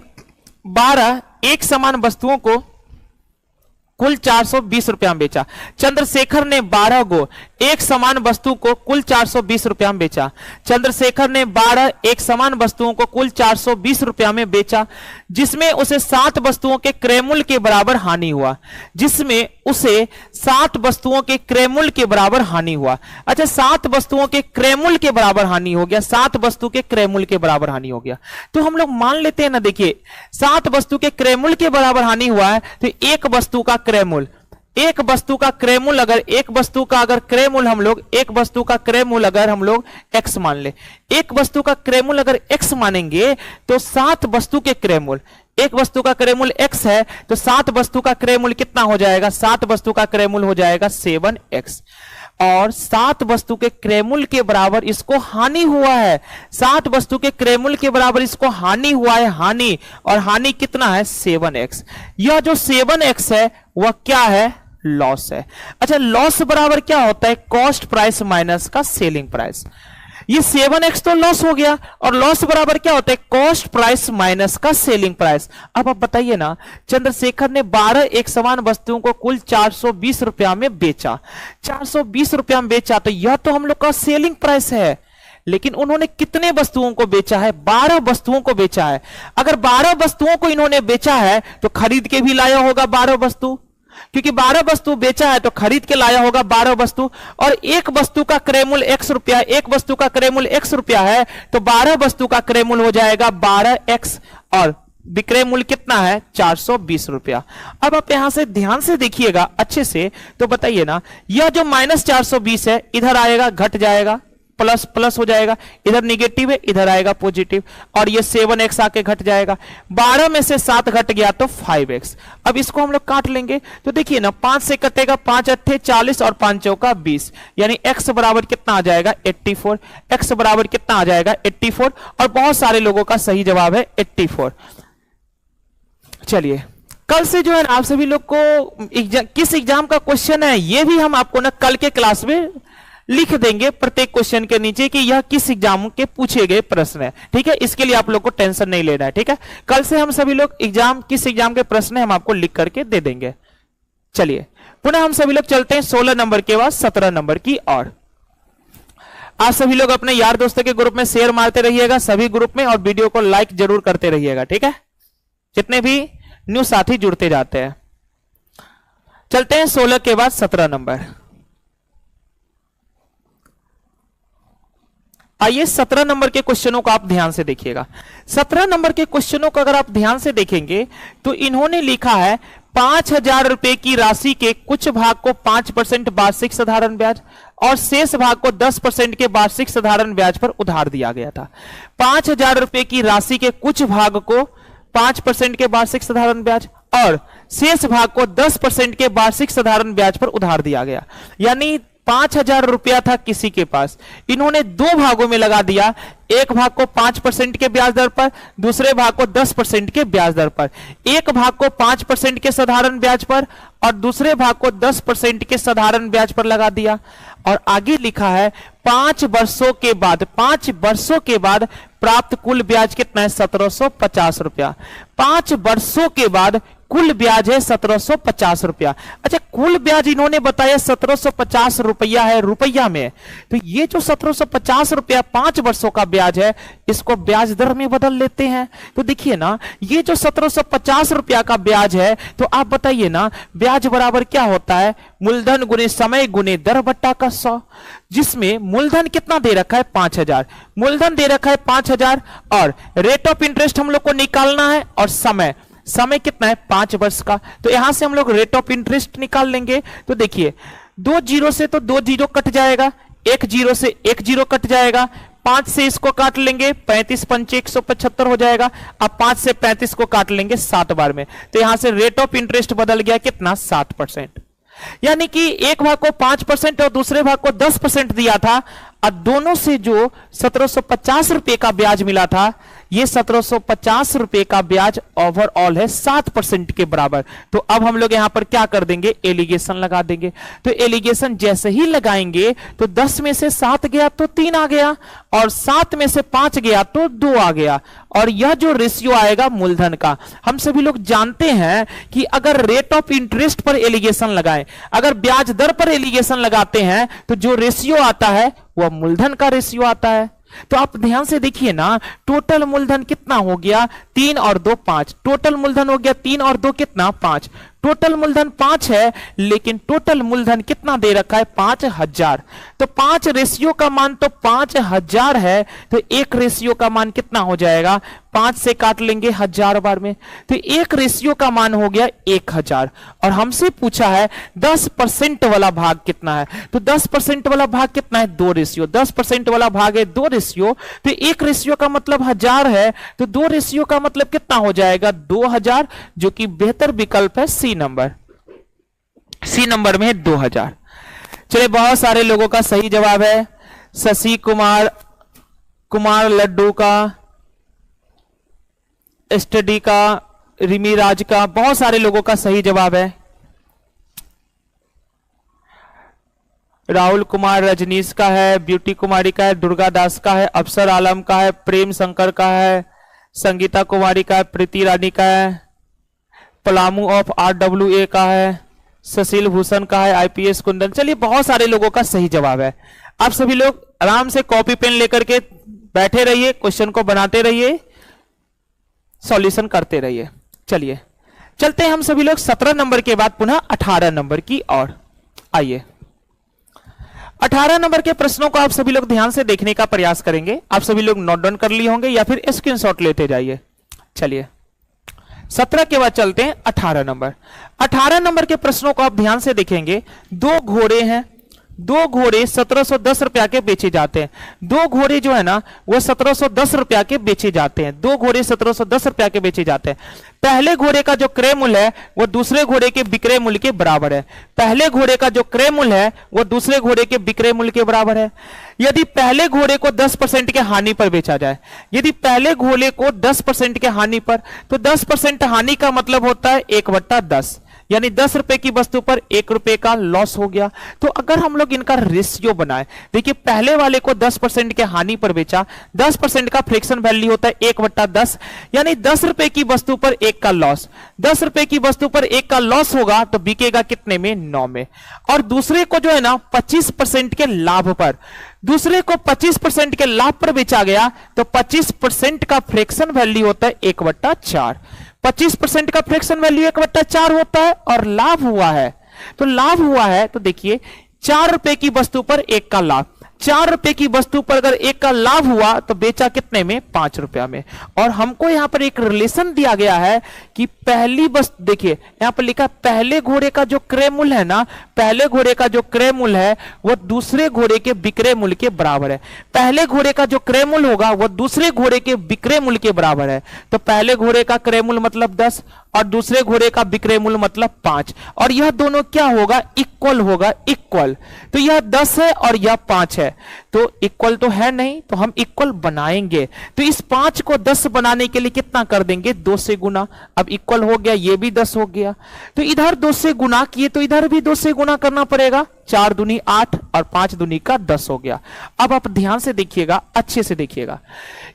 12 एक समान वस्तुओं को कुल 420 रुपया में बेचा। चंद्रशेखर ने 12 गो एक समान वस्तु को कुल 420 रुपया में बेचा। चंद्रशेखर ने 12 एक समान वस्तुओं को कुल 420 रुपया में बेचा, जिसमें उसे 7 वस्तुओं के क्रय मूल्य के बराबर हानि हुआ। जिसमें उसे 7 वस्तुओं के क्रय मूल्य के बराबर हानि हुआ। अच्छा, 7 वस्तुओं के क्रय मूल्य के बराबर हानि हो गया, 7 वस्तु के क्रय मूल्य के बराबर हानि हो गया। तो हम लोग मान लेते हैं ना, देखिए 7 वस्तु के क्रय मूल्य के बराबर हानि हुआ है, तो एक वस्तु का क्रय मूल्य, एक वस्तु का क्रय मूल्य अगर एक वस्तु का अगर क्रय मूल्य हम लोग एक वस्तु का क्रय मूल्य अगर हम लोग x मान ले, एक वस्तु का क्रय मूल्य अगर x मानेंगे तो 7 वस्तु के क्रय मूल्य, एक वस्तु का क्रय मूल्य x है तो 7 वस्तु का क्रय मूल्य कितना हो जाएगा, 7 वस्तु का क्रय मूल्य हो जाएगा 7x। और 7 वस्तु के क्रय मूल्य के बराबर इसको हानि हुआ है, 7 वस्तु के क्रय मूल्य के बराबर इसको हानि हुआ है, हानि, और हानि कितना है 7x। यह जो 7x है वह क्या है, लॉस है। अच्छा, लॉस बराबर क्या होता है, कॉस्ट प्राइस माइनस का सेलिंग प्राइस। ये 7x तो लॉस हो गया, और लॉस बराबर क्या होता है, कॉस्ट प्राइस माइनस का सेलिंग प्राइस। अब आप बताइए ना, चंद्रशेखर ने 12 एक समान वस्तुओं को कुल 420 रुपया में बेचा, 420 रुपया में बेचा, तो यह तो हम लोग का सेलिंग प्राइस है। लेकिन उन्होंने कितने वस्तुओं को बेचा है, 12 वस्तुओं को बेचा है। अगर 12 वस्तुओं को इन्होंने बेचा है तो खरीद के भी लाया होगा 12 वस्तु, क्योंकि 12 वस्तु बेचा है तो खरीद के लाया होगा 12 वस्तु, और एक वस्तु का क्रय मूल्य x रुपया, एक वस्तु का क्रय मूल्य x रुपया है, तो 12 वस्तु का क्रय मूल्य हो जाएगा 12x, और विक्रय मूल्य कितना है 420 रुपया। अब आप यहां से ध्यान से देखिएगा अच्छे से, तो बताइए ना, यह जो -420 है इधर आएगा, घट जाएगा, प्लस प्लस हो जाएगा, इधर निगेटिव है इधर आएगा पॉजिटिव, और ये 7x आके घट जाएगा। 12 में से 7 घट गया तो 5x। अब इसको हम लोग काट लेंगे तो देखिए ना 5 से कटेगा, 5 अट्ठे 40 और 5 चौका 20, यानी x बराबर कितना आ जाएगा 84। x बराबर कितना आ जाएगा 84, और बहुत सारे लोगों का सही जवाब है 84। चलिए कल से जो है ना आप सभी लोग को किस एग्जाम का क्वेश्चन है ये भी हम आपको ना कल के क्लास में लिख देंगे प्रत्येक क्वेश्चन के नीचे कि यह किस एग्जाम के पूछे गए प्रश्न है। ठीक है, इसके लिए आप लोग को टेंशन नहीं लेना है। ठीक है, कल से हम सभी लोग एग्जाम किस एग्जाम के प्रश्न है हम आपको लिख करके दे देंगे। चलिए पुनः हम सभी लोग चलते हैं 16 नंबर के बाद 17 नंबर की ओर। आप सभी लोग अपने यार दोस्तों के ग्रुप में शेयर मारते रहिएगा सभी ग्रुप में, और वीडियो को लाइक जरूर करते रहिएगा। ठीक है, जितने भी न्यू साथी जुड़ते जाते हैं। चलते हैं 16 के बाद 17 नंबर। आइए 17 नंबर के क्वेश्चनों को आप ध्यान से देखिएगा। 17 नंबर के क्वेश्चनों को अगर आप ध्यान से देखेंगे तो इन्होंने लिखा है 5,000 रुपए की राशि के कुछ भाग को 5% वार्षिक साधारण ब्याज और शेष भाग को 10% के वार्षिक साधारण ब्याज पर उधार दिया गया था। 5,000 रुपए की राशि के कुछ भाग को 5% के वार्षिक साधारण ब्याज और शेष भाग को 10% के वार्षिक साधारण ब्याज पर उधार दिया गया। यानी 5,000 रुपया था किसी के पास, इन्होंने दो भागों में लगा दिया, एक भाग को 5% के ब्याज दर पर, दूसरे भाग को 10% के ब्याज दर पर। एक भाग को 5% के साधारण ब्याज पर और दूसरे भाग को 10% के साधारण ब्याज पर लगा दिया। और आगे लिखा है 5 वर्षों के बाद प्राप्त कुल ब्याज कितना है 1750 रुपया। 5 वर्षों के बाद कुल ब्याज है 1750 रुपया। अच्छा, कुल ब्याज इन्होंने बताया 1750 रुपया है रुपया में, तो ये जो 1750 रुपया 5 वर्षों का ब्याज है इसको ब्याज दर में बदल लेते हैं। तो देखिए ना, ये जो 1750 रुपया का ब्याज है, तो आप बताइए ना ब्याज बराबर क्या होता है, मूलधन गुने समय गुने दर बट्टा का 100, जिसमें मूलधन कितना दे रखा है 5,000, मूलधन दे रखा है 5,000 और रेट ऑफ इंटरेस्ट हम लोग को निकालना है, और समय कितना है 5 वर्ष का। तो यहां से हम लोग रेट ऑफ इंटरेस्ट निकाल लेंगे। तो देखिए 2 जीरो से तो 2 जीरो कट जाएगा, 1 जीरो से 1 जीरो कट जाएगा, 5 से इसको काट लेंगे 35 पंचे 175 हो जाएगा। अब 5 से 35 को काट लेंगे 7 बार में, तो यहां से रेट ऑफ इंटरेस्ट बदल गया कितना 7%। यानी कि एक भाग को 5% और दूसरे भाग को 10% दिया था, और दोनों से जो 1750 रुपए का ब्याज मिला था, ये 1750 रुपए का ब्याज ओवरऑल है 7% के बराबर। तो अब हम लोग यहां पर क्या कर देंगे, एलिगेशन लगा देंगे। तो एलिगेशन जैसे ही लगाएंगे तो 10 में से 7 गया तो 3 आ गया, और 7 में से 5 गया तो 2 आ गया, और यह जो रेशियो आएगा मूलधन का, हम सभी लोग जानते हैं कि अगर रेट ऑफ इंटरेस्ट पर एलिगेशन लगाएं, अगर ब्याज दर पर एलिगेशन लगाते हैं तो जो रेशियो आता है वह मूलधन का रेशियो आता है। तो आप ध्यान से देखिए ना, टोटल मूलधन कितना हो गया 3 और 2 5, टोटल मूलधन हो गया 3 और 2 कितना 5, टोटल मूलधन 5 है, लेकिन टोटल मूलधन कितना दे रखा है 5,000। तो 5 रेशियो का मान तो 5,000 है, तो एक रेशियो का मान कितना हो जाएगा, 5 से काट लेंगे 1000 बार में, तो एक रेशियो का मान हो गया 1000। और हमसे पूछा है 10% वाला भाग कितना है, तो 10% वाला भाग कितना है 2 रेशियो, 10% वाला भाग है 2 रेशियो, तो एक रेशियो का मतलब 1000 है, तो 2 रेशियो का मतलब कितना हो जाएगा 2000, जो कि बेहतर विकल्प है सी नंबर में है 2000। चलिए, बहुत सारे लोगों का सही जवाब है, शशि कुमार लड्डू का, स्टडी का, रिमी राज का, बहुत सारे लोगों का सही जवाब है। राहुल कुमार रजनीश का है, ब्यूटी कुमारी का है, दुर्गा दास का है, अफसर आलम का है, प्रेम शंकर का है, संगीता कुमारी का है, प्रीति रानी का है, पलामू ऑफ RWA का है, सुशील भूषण का है, IPS कुंदन। चलिए, बहुत सारे लोगों का सही जवाब है। आप सभी लोग आराम से कॉपी पेन लेकर के बैठे रहिए, क्वेश्चन को बनाते रहिए, सॉल्यूशन करते रहिए। चलिए चलते हैं हम सभी लोग 17 नंबर के बाद पुनः 18 नंबर की ओर। आइए, 18 नंबर के प्रश्नों को आप सभी लोग ध्यान से देखने का प्रयास करेंगे। आप सभी लोग नोट डाउन कर लिए होंगे या फिर स्क्रीनशॉट लेते जाइए। चलिए 17 के बाद चलते हैं 18 नंबर। 18 नंबर के प्रश्नों को आप ध्यान से देखेंगे। 2 घोड़े हैं, दो घोड़े 1710 रुपया के बेचे जाते हैं। दो घोड़े जो है ना वो 1710 रुपया के बेचे जाते हैं। दो घोड़े 1710 रुपया के बेचे जाते हैं। पहले घोड़े का जो क्रय मूल्य है वो दूसरे घोड़े के विक्रय मूल्य के बराबर है। पहले घोड़े का जो क्रय मूल्य है वो दूसरे घोड़े के विक्रय मूल्य के बराबर है। यदि पहले घोड़े को 10% के हानि पर बेचा जाए, यदि पहले घोड़े को 10% के हानि पर, तो 10% हानि का मतलब होता है 1/10, यानी 10 रुपए की वस्तु पर 1 रुपए का लॉस हो गया। तो अगर हम लोग इनका रेशियो बनाए, देखिए पहले वाले को 10% के हानि पर बेचा, 10% का फ्रैक्शन वैल्यू होता है 1/10, यानी 10 रुपए की वस्तु पर 1 का लॉस। 10 रुपए की वस्तु पर 1 का लॉस होगा तो बिकेगा कितने में? 9 में। और दूसरे को जो है ना 25% के लाभ पर, दूसरे को 25% के लाभ पर बेचा गया तो 25% का फ्रैक्शन वैल्यू होता है 1/4। 25% का फ्रैक्शन वैल्यू 1/4 होता है और लाभ हुआ है, तो लाभ हुआ है तो देखिए 4 रुपए की वस्तु पर 1 का लाभ, 4 रुपए की वस्तु पर अगर 1 का लाभ हुआ तो बेचा कितने में? 5 रुपया में। और हमको यहां पर एक रिलेशन दिया गया है कि पहली वस्तु, देखिए यहां पर लिखा पहले घोड़े का जो क्रय मूल्य है ना, पहले घोड़े का जो क्रय मूल्य है वो दूसरे घोड़े के विक्रय मूल्य के बराबर है। पहले घोड़े का जो क्रय मूल्य होगा वो दूसरे घोड़े के विक्रय मूल्य के बराबर है। तो पहले घोड़े का क्रय मूल्य मतलब 10 और दूसरे घोड़े का विक्रय मूल्य मतलब 5, और यह दोनों क्या होगा? इक्वल होगा, इक्वल। तो यह 10 है और यह 5 है, तो इक्वल तो है नहीं, तो हम इक्वल बनाएंगे। तो इस 5 को 10 बनाने के लिए कितना कर देंगे? 2 से गुना। अब इक्वल हो गया, ये भी 10 हो गया, तो इधर 2 से गुना किए तो इधर भी 2 से गुना करना पड़ेगा। 4 दूनी 8 और 5 दूनी का 10 हो गया। अब आप ध्यान से देखिएगा, अच्छे से देखिएगा,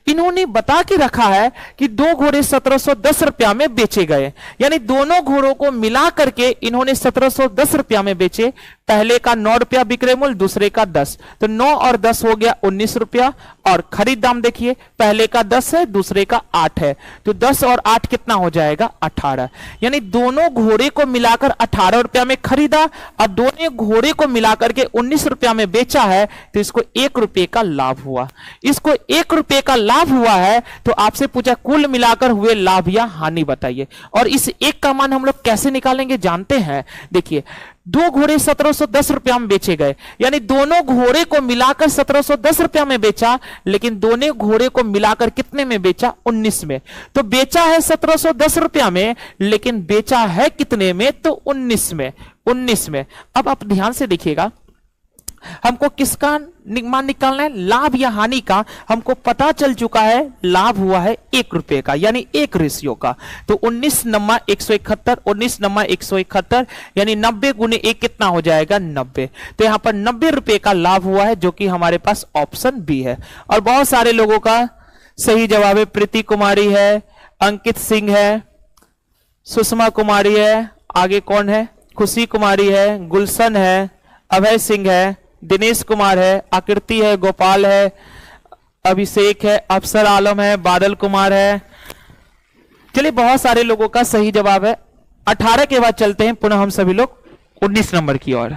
इन्होंने बता के रखा है कि दो घोड़े 1710 रुपया में बेचे गए, यानी दोनों घोड़ों को मिला करके इन्होंने 1710 रुपया में बेचे। पहले का 9 रुपया विक्रय मूल्य, दूसरे का 10, तो 9 और 10 हो गया 19 रुपया। और खरीद दाम देखिए, पहले का 10 है, दूसरे का 8 है, तो 10 और 8 कितना हो जाएगा? 18। यानी दोनों घोड़े को मिलाकर 18 रुपया में खरीदा और दोनों घोड़े को मिलाकर के 19 रुपया में बेचा है, तो इसको 1 रुपये का लाभ हुआ। इसको 1 रुपये का लाभ हुआ है, तो आपसे पूछा कुल मिलाकर हुए लाभ या हानि बताइए। और इस 1 का मान हम लोग कैसे निकालेंगे जानते हैं? देखिए, दो घोड़े 1710 रुपया में बेचे गए, यानी दोनों घोड़े को मिलाकर 1710 रुपया में बेचा, लेकिन दोनों घोड़े को मिलाकर कितने में बेचा? 19 में। तो बेचा है 1710 रुपया में, लेकिन बेचा है कितने में? तो 19 में। 19 में। अब आप ध्यान से देखिएगा, हमको किसका मान निकालना है? लाभ या हानि का। हमको पता चल चुका है लाभ हुआ है 1 रुपये का, यानी 1 रेशियो का। तो 19 नम्मा 171, 19 नम्मा 171, यानी 90 गुने 1 कितना हो जाएगा? 90। तो यहां पर 90 रुपये का लाभ हुआ है, जो कि हमारे पास ऑप्शन बी है। और बहुत सारे लोगों का सही जवाब है, प्रीति कुमारी है, अंकित सिंह है, सुषमा कुमारी है, आगे कौन है? खुशी कुमारी है, गुलशन है, अभय सिंह है, दिनेश कुमार है, आकृति है, गोपाल है, अभिषेक है, अफसर आलम है, बादल कुमार है। चलिए, बहुत सारे लोगों का सही जवाब है। 18 के बाद चलते हैं पुनः हम सभी लोग 19 नंबर की ओर।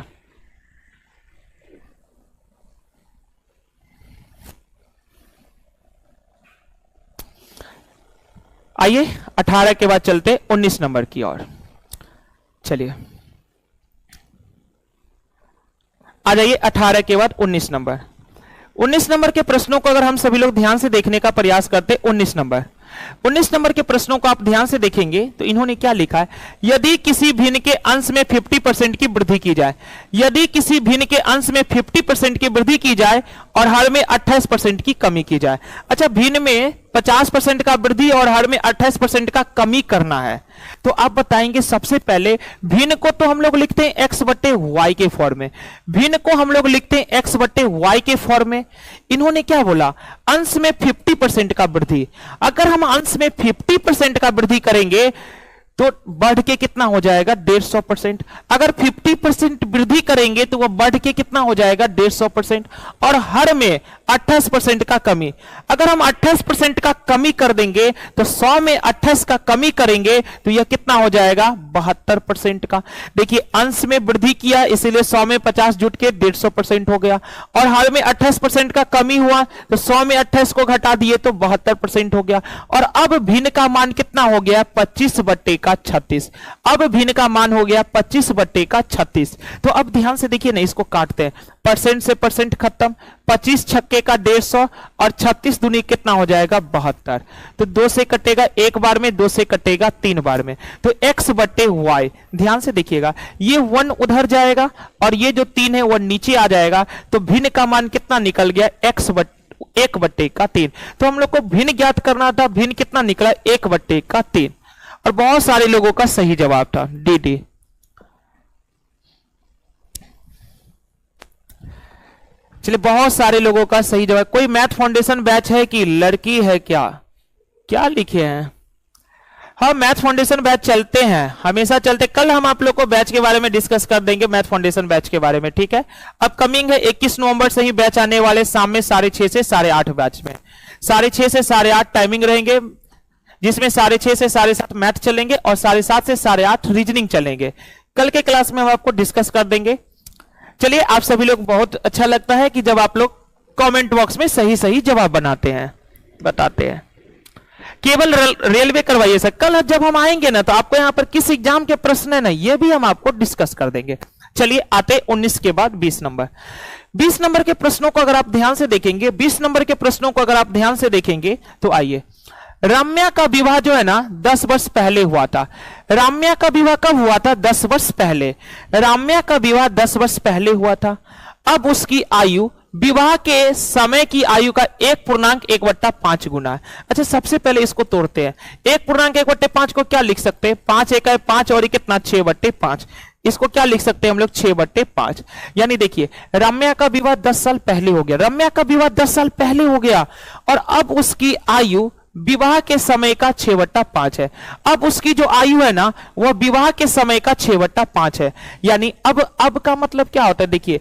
आइए 18 के बाद चलते 19 नंबर की ओर। चलिए आ जाइए 18 के बाद 19 नंबर। 19 नंबर के प्रश्नों को अगर हम सभी लोग ध्यान से देखने का प्रयास करते, 19 नंबर के प्रश्नों को आप ध्यान से देखेंगे तो इन्होंने क्या लिखा है? यदि किसी भिन्न के अंश में 50% की वृद्धि की जाए, यदि किसी भिन्न के अंश में 50% की वृद्धि की जाए और हर में 28% की कमी की जाए। अच्छा, भिन्न में 50% का वृद्धि और हर में 28% का कमी करना है, तो आप बताएंगे सबसे पहले भिन्न को तो हम लोग लिखते हैं x बट्टे वाई के फॉर्म में, भिन्न को हम लोग लिखते हैं x बट्टे वाई के फॉर्म में। इन्होंने क्या बोला? अंश में 50% का वृद्धि। अगर हम अंश में 50% का वृद्धि करेंगे तो बढ़ के कितना हो जाएगा? 150%। अगर 50% वृद्धि करेंगे तो वह बढ़ के कितना हो जाएगा? 150%। और हर में 28% का कमी। अगर हम 28% का कमी कर देंगे तो 100 में 28 का कमी करेंगे तो यह कितना हो जाएगा? 72% का। देखिए, अंश में वृद्धि किया इसीलिए 100 में 50 जुट के 150% हो गया, और हर में 28% का कमी हुआ तो 100 में 28 को घटा दिए तो 72% हो गया। और अब भिन्न का मान कितना हो गया? 25 बट्टे का 36। अब भिन्न का मान हो गया 25 बट्टे का 36। तो अब ध्यान से देखिए ना, इसको काटते हैं, परसेंट से परसेंट खत्म, 25 छक्के का 150 और 36 दूनी कितना हो जाएगा 72। तो 2 से कटेगा एक बार में, 2 से कटेगा 3 बार में, तो x बट्टे y। ध्यान से देखिएगा, ये 1 उधर जाएगा और ये जो 3 है वो नीचे आ जाएगा, तो भिन्न का मान कितना निकल गया 1 बट्टे का 3। तो हम लोग को भिन्न ज्ञात करना था, भिन्न कितना निकला 1 बट्टे का 3, और बहुत सारे लोगों का सही जवाब था डी। चलिए, बहुत सारे लोगों का सही जवाब। कोई मैथ फाउंडेशन बैच है कि लड़की है क्या? क्या लिखे हैं? हाँ, मैथ फाउंडेशन बैच चलते हैं, हमेशा चलते। कल हम आप लोग को बैच के बारे में डिस्कस कर देंगे, मैथ फाउंडेशन बैच के बारे में, ठीक है। अब कमिंग है 21 नवंबर से ही बैच आने वाले, शाम में 6:30 से 8:30 बैच में, 6:30 से 8:30 टाइमिंग रहेंगे, जिसमें 6:30 से 7:30 मैथ चलेंगे और 7:30 से 8:30 रीजनिंग चलेंगे। कल के क्लास में हम आपको डिस्कस कर देंगे। चलिए, आप सभी लोग, बहुत अच्छा लगता है कि जब आप लोग कमेंट बॉक्स में सही सही जवाब बनाते हैं, बताते हैं। केवल रेलवे करवाइए सर। कल जब हम आएंगे ना, तो आपको यहां पर किस एग्जाम के प्रश्न है ना, ये भी हम आपको डिस्कस कर देंगे। चलिए, आते 19 के बाद 20 नंबर। 20 नंबर के प्रश्नों को अगर आप ध्यान से देखेंगे, 20 नंबर के प्रश्नों को अगर आप ध्यान से देखेंगे तो आइए, रम्या का विवाह जो है ना 10 वर्ष पहले हुआ था। रम्या का विवाह कब हुआ था? 10 वर्ष पहले। रम्या का विवाह 10 वर्ष पहले हुआ था। अब उसकी आयु विवाह के समय की आयु का 1.1/5 गुना है। अच्छा, सबसे पहले इसको तोड़ते हैं। 1.1/5 को क्या लिख सकते हैं? 5 × 1 = 5 और ये कितना 6/5। इसको क्या लिख सकते हैं हम लोग? 6/5। यानी देखिए, रम्या का विवाह 10 साल पहले हो गया। रम्या का विवाह 10 साल पहले हो गया और अब उसकी आयु विवाह के समय का 6/5 है। अब उसकी जो आयु है ना, वह विवाह के समय का 6/5 है। यानी अब का मतलब क्या होता है? देखिए,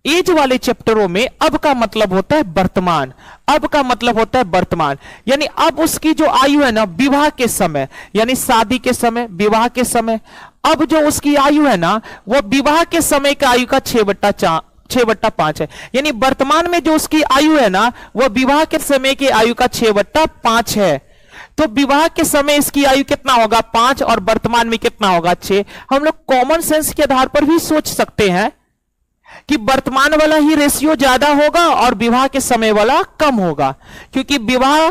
एज वाले चैप्टरों में अब का मतलब होता है वर्तमान। अब का मतलब होता है वर्तमान, यानी अब उसकी जो आयु है ना विवाह के समय, यानी शादी के समय, विवाह के समय, अब जो उसकी आयु है ना, वह विवाह के समय का आयु का 6/5 है। यानी वर्तमान में जो उसकी आयु है ना, वह विवाह के समय की आयु का 6/5 है। तो विवाह के समय इसकी आयु कितना होगा? 5, और वर्तमान में कितना होगा? 6। हम लोग कॉमन सेंस के आधार पर भी सोच सकते हैं कि वर्तमान वाला ही रेशियो ज्यादा होगा और विवाह के समय वाला कम होगा, क्योंकि विवाह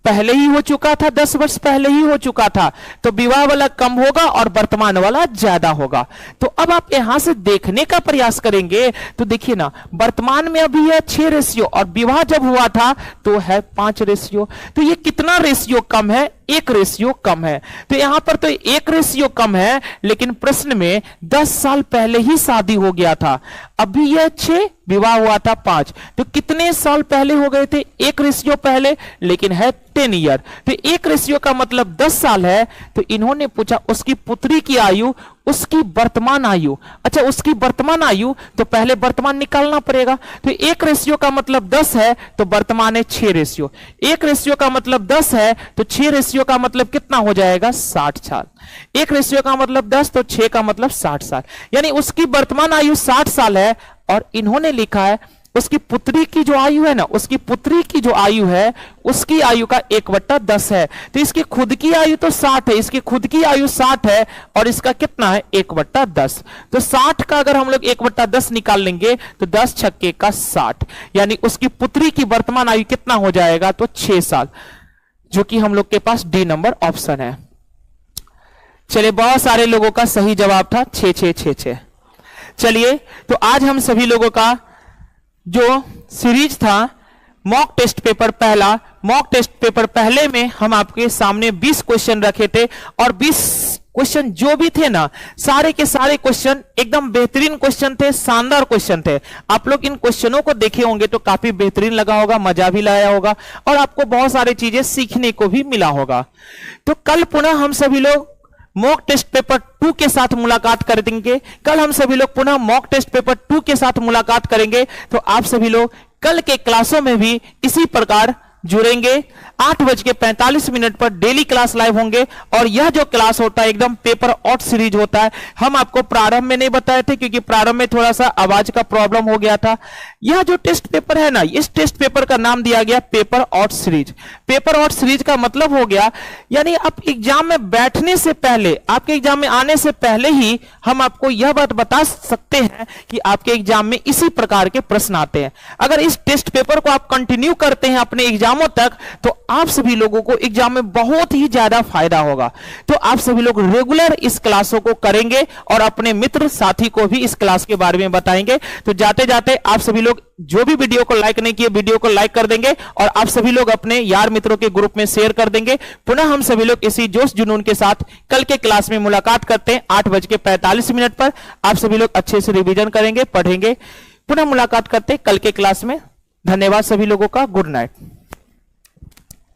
पहले ही हो चुका था, 10 वर्ष पहले ही हो चुका था, तो विवाह वाला कम होगा और वर्तमान वाला ज्यादा होगा। तो अब आप यहां से देखने का प्रयास करेंगे तो देखिए ना, वर्तमान में अभी है 6 रेशियो और विवाह जब हुआ था तो है 5 रेशियो। तो ये कितना रेशियो कम है? 1 रेशियो कम है। तो यहां पर तो 1 रेशियो कम है, लेकिन प्रश्न में 10 साल पहले ही शादी हो गया था, अभी यह 6, विवाह हुआ था 5, तो कितने साल पहले हो गए थे? 1 रेशियो पहले, लेकिन है 10 ईयर। तो 1 रेशियो का मतलब 10 साल है। तो इन्होंने पूछा उसकी पुत्री की आयु, उसकी वर्तमान आयु। अच्छा, उसकी वर्तमान आयु, तो पहले वर्तमान निकालना पड़ेगा। तो 1 रेशियो का मतलब 10 है, तो वर्तमान है 6 रेशियो। 1 रेशियो का मतलब 10 है, तो 6 रेशियो का मतलब कितना हो जाएगा? 60 साल। 1 रेशियो का मतलब 10, तो 6 का मतलब 60 साल। यानी उसकी वर्तमान आयु 60 साल है, और इन्होंने लिखा है उसकी पुत्री की जो आयु है ना, उसकी पुत्री की जो आयु है, उसकी आयु का 1/10 है। तो इसकी खुद की आयु तो 60 है, इसकी खुद की आयु 60 है, और इसका कितना है? 1/10। तो 60 का अगर हम लोग 1/10 निकाल लेंगे तो 10 छक्के का 60, यानी उसकी पुत्री की वर्तमान आयु कितना हो जाएगा? तो 6 साल, जो कि हम लोग के पास डी नंबर ऑप्शन है। चलिए, बहुत सारे लोगों का सही जवाब था 6. चलिए, तो आज हम सभी लोगों का जो सीरीज था मॉक टेस्ट पेपर पहला, मॉक टेस्ट पेपर पहले में हम आपके सामने 20 क्वेश्चन रखे थे, और 20 क्वेश्चन जो भी थे ना, सारे के सारे क्वेश्चन एकदम बेहतरीन क्वेश्चन थे, शानदार क्वेश्चन थे। आप लोग इन क्वेश्चनों को देखे होंगे तो काफी बेहतरीन लगा होगा, मजा भी लाया होगा, और आपको बहुत सारी चीजें सीखने को भी मिला होगा। तो कल पुनः हम सभी लोग मॉक टेस्ट पेपर 2 के साथ मुलाकात कर देंगे। कल हम सभी लोग पुनः मॉक टेस्ट पेपर 2 के साथ मुलाकात करेंगे। तो आप सभी लोग कल के क्लासों में भी इसी प्रकार जुड़ेंगे। 8:45 पर डेली क्लास लाइव होंगे। और यह जो क्लास होता है एकदम पेपर आउट सीरीज होता है। हम आपको प्रारंभ में नहीं बताए थे क्योंकि प्रारंभ में थोड़ा सा आवाज का प्रॉब्लम हो गया था। यह जो टेस्ट पेपर है ना, इस टेस्ट पेपर का नाम दिया गया paper out series. Paper out series का मतलब हो गया यानी आप एग्जाम में बैठने से पहले, आपके एग्जाम में आने से पहले ही हम आपको यह बात बता सकते हैं कि आपके एग्जाम में इसी प्रकार के प्रश्न आते हैं। अगर इस टेस्ट पेपर को आप कंटिन्यू करते हैं अपने एग्जामों तक तो आप सभी लोगों को एग्जाम में बहुत ही ज्यादा फायदा होगा। तो आप सभी लोग रेगुलर इस क्लासों को करेंगे और अपने मित्र साथी को भी इस क्लास के बारे में बताएंगे। तो जाते जाते आप सभी लोग जो भी वीडियो को लाइक नहीं किए वीडियो को लाइक कर देंगे और आप सभी लोग अपने यार मित्रों के ग्रुप में शेयर कर देंगे। पुनः हम सभी लोग इसी जोश जुनून के साथ कल के क्लास में मुलाकात करते हैं 8:45 पर। आप सभी लोग अच्छे से रिवीजन करेंगे, पढ़ेंगे। पुनः मुलाकात करते हैं कल के क्लास में। धन्यवाद सभी लोगों का। Good night.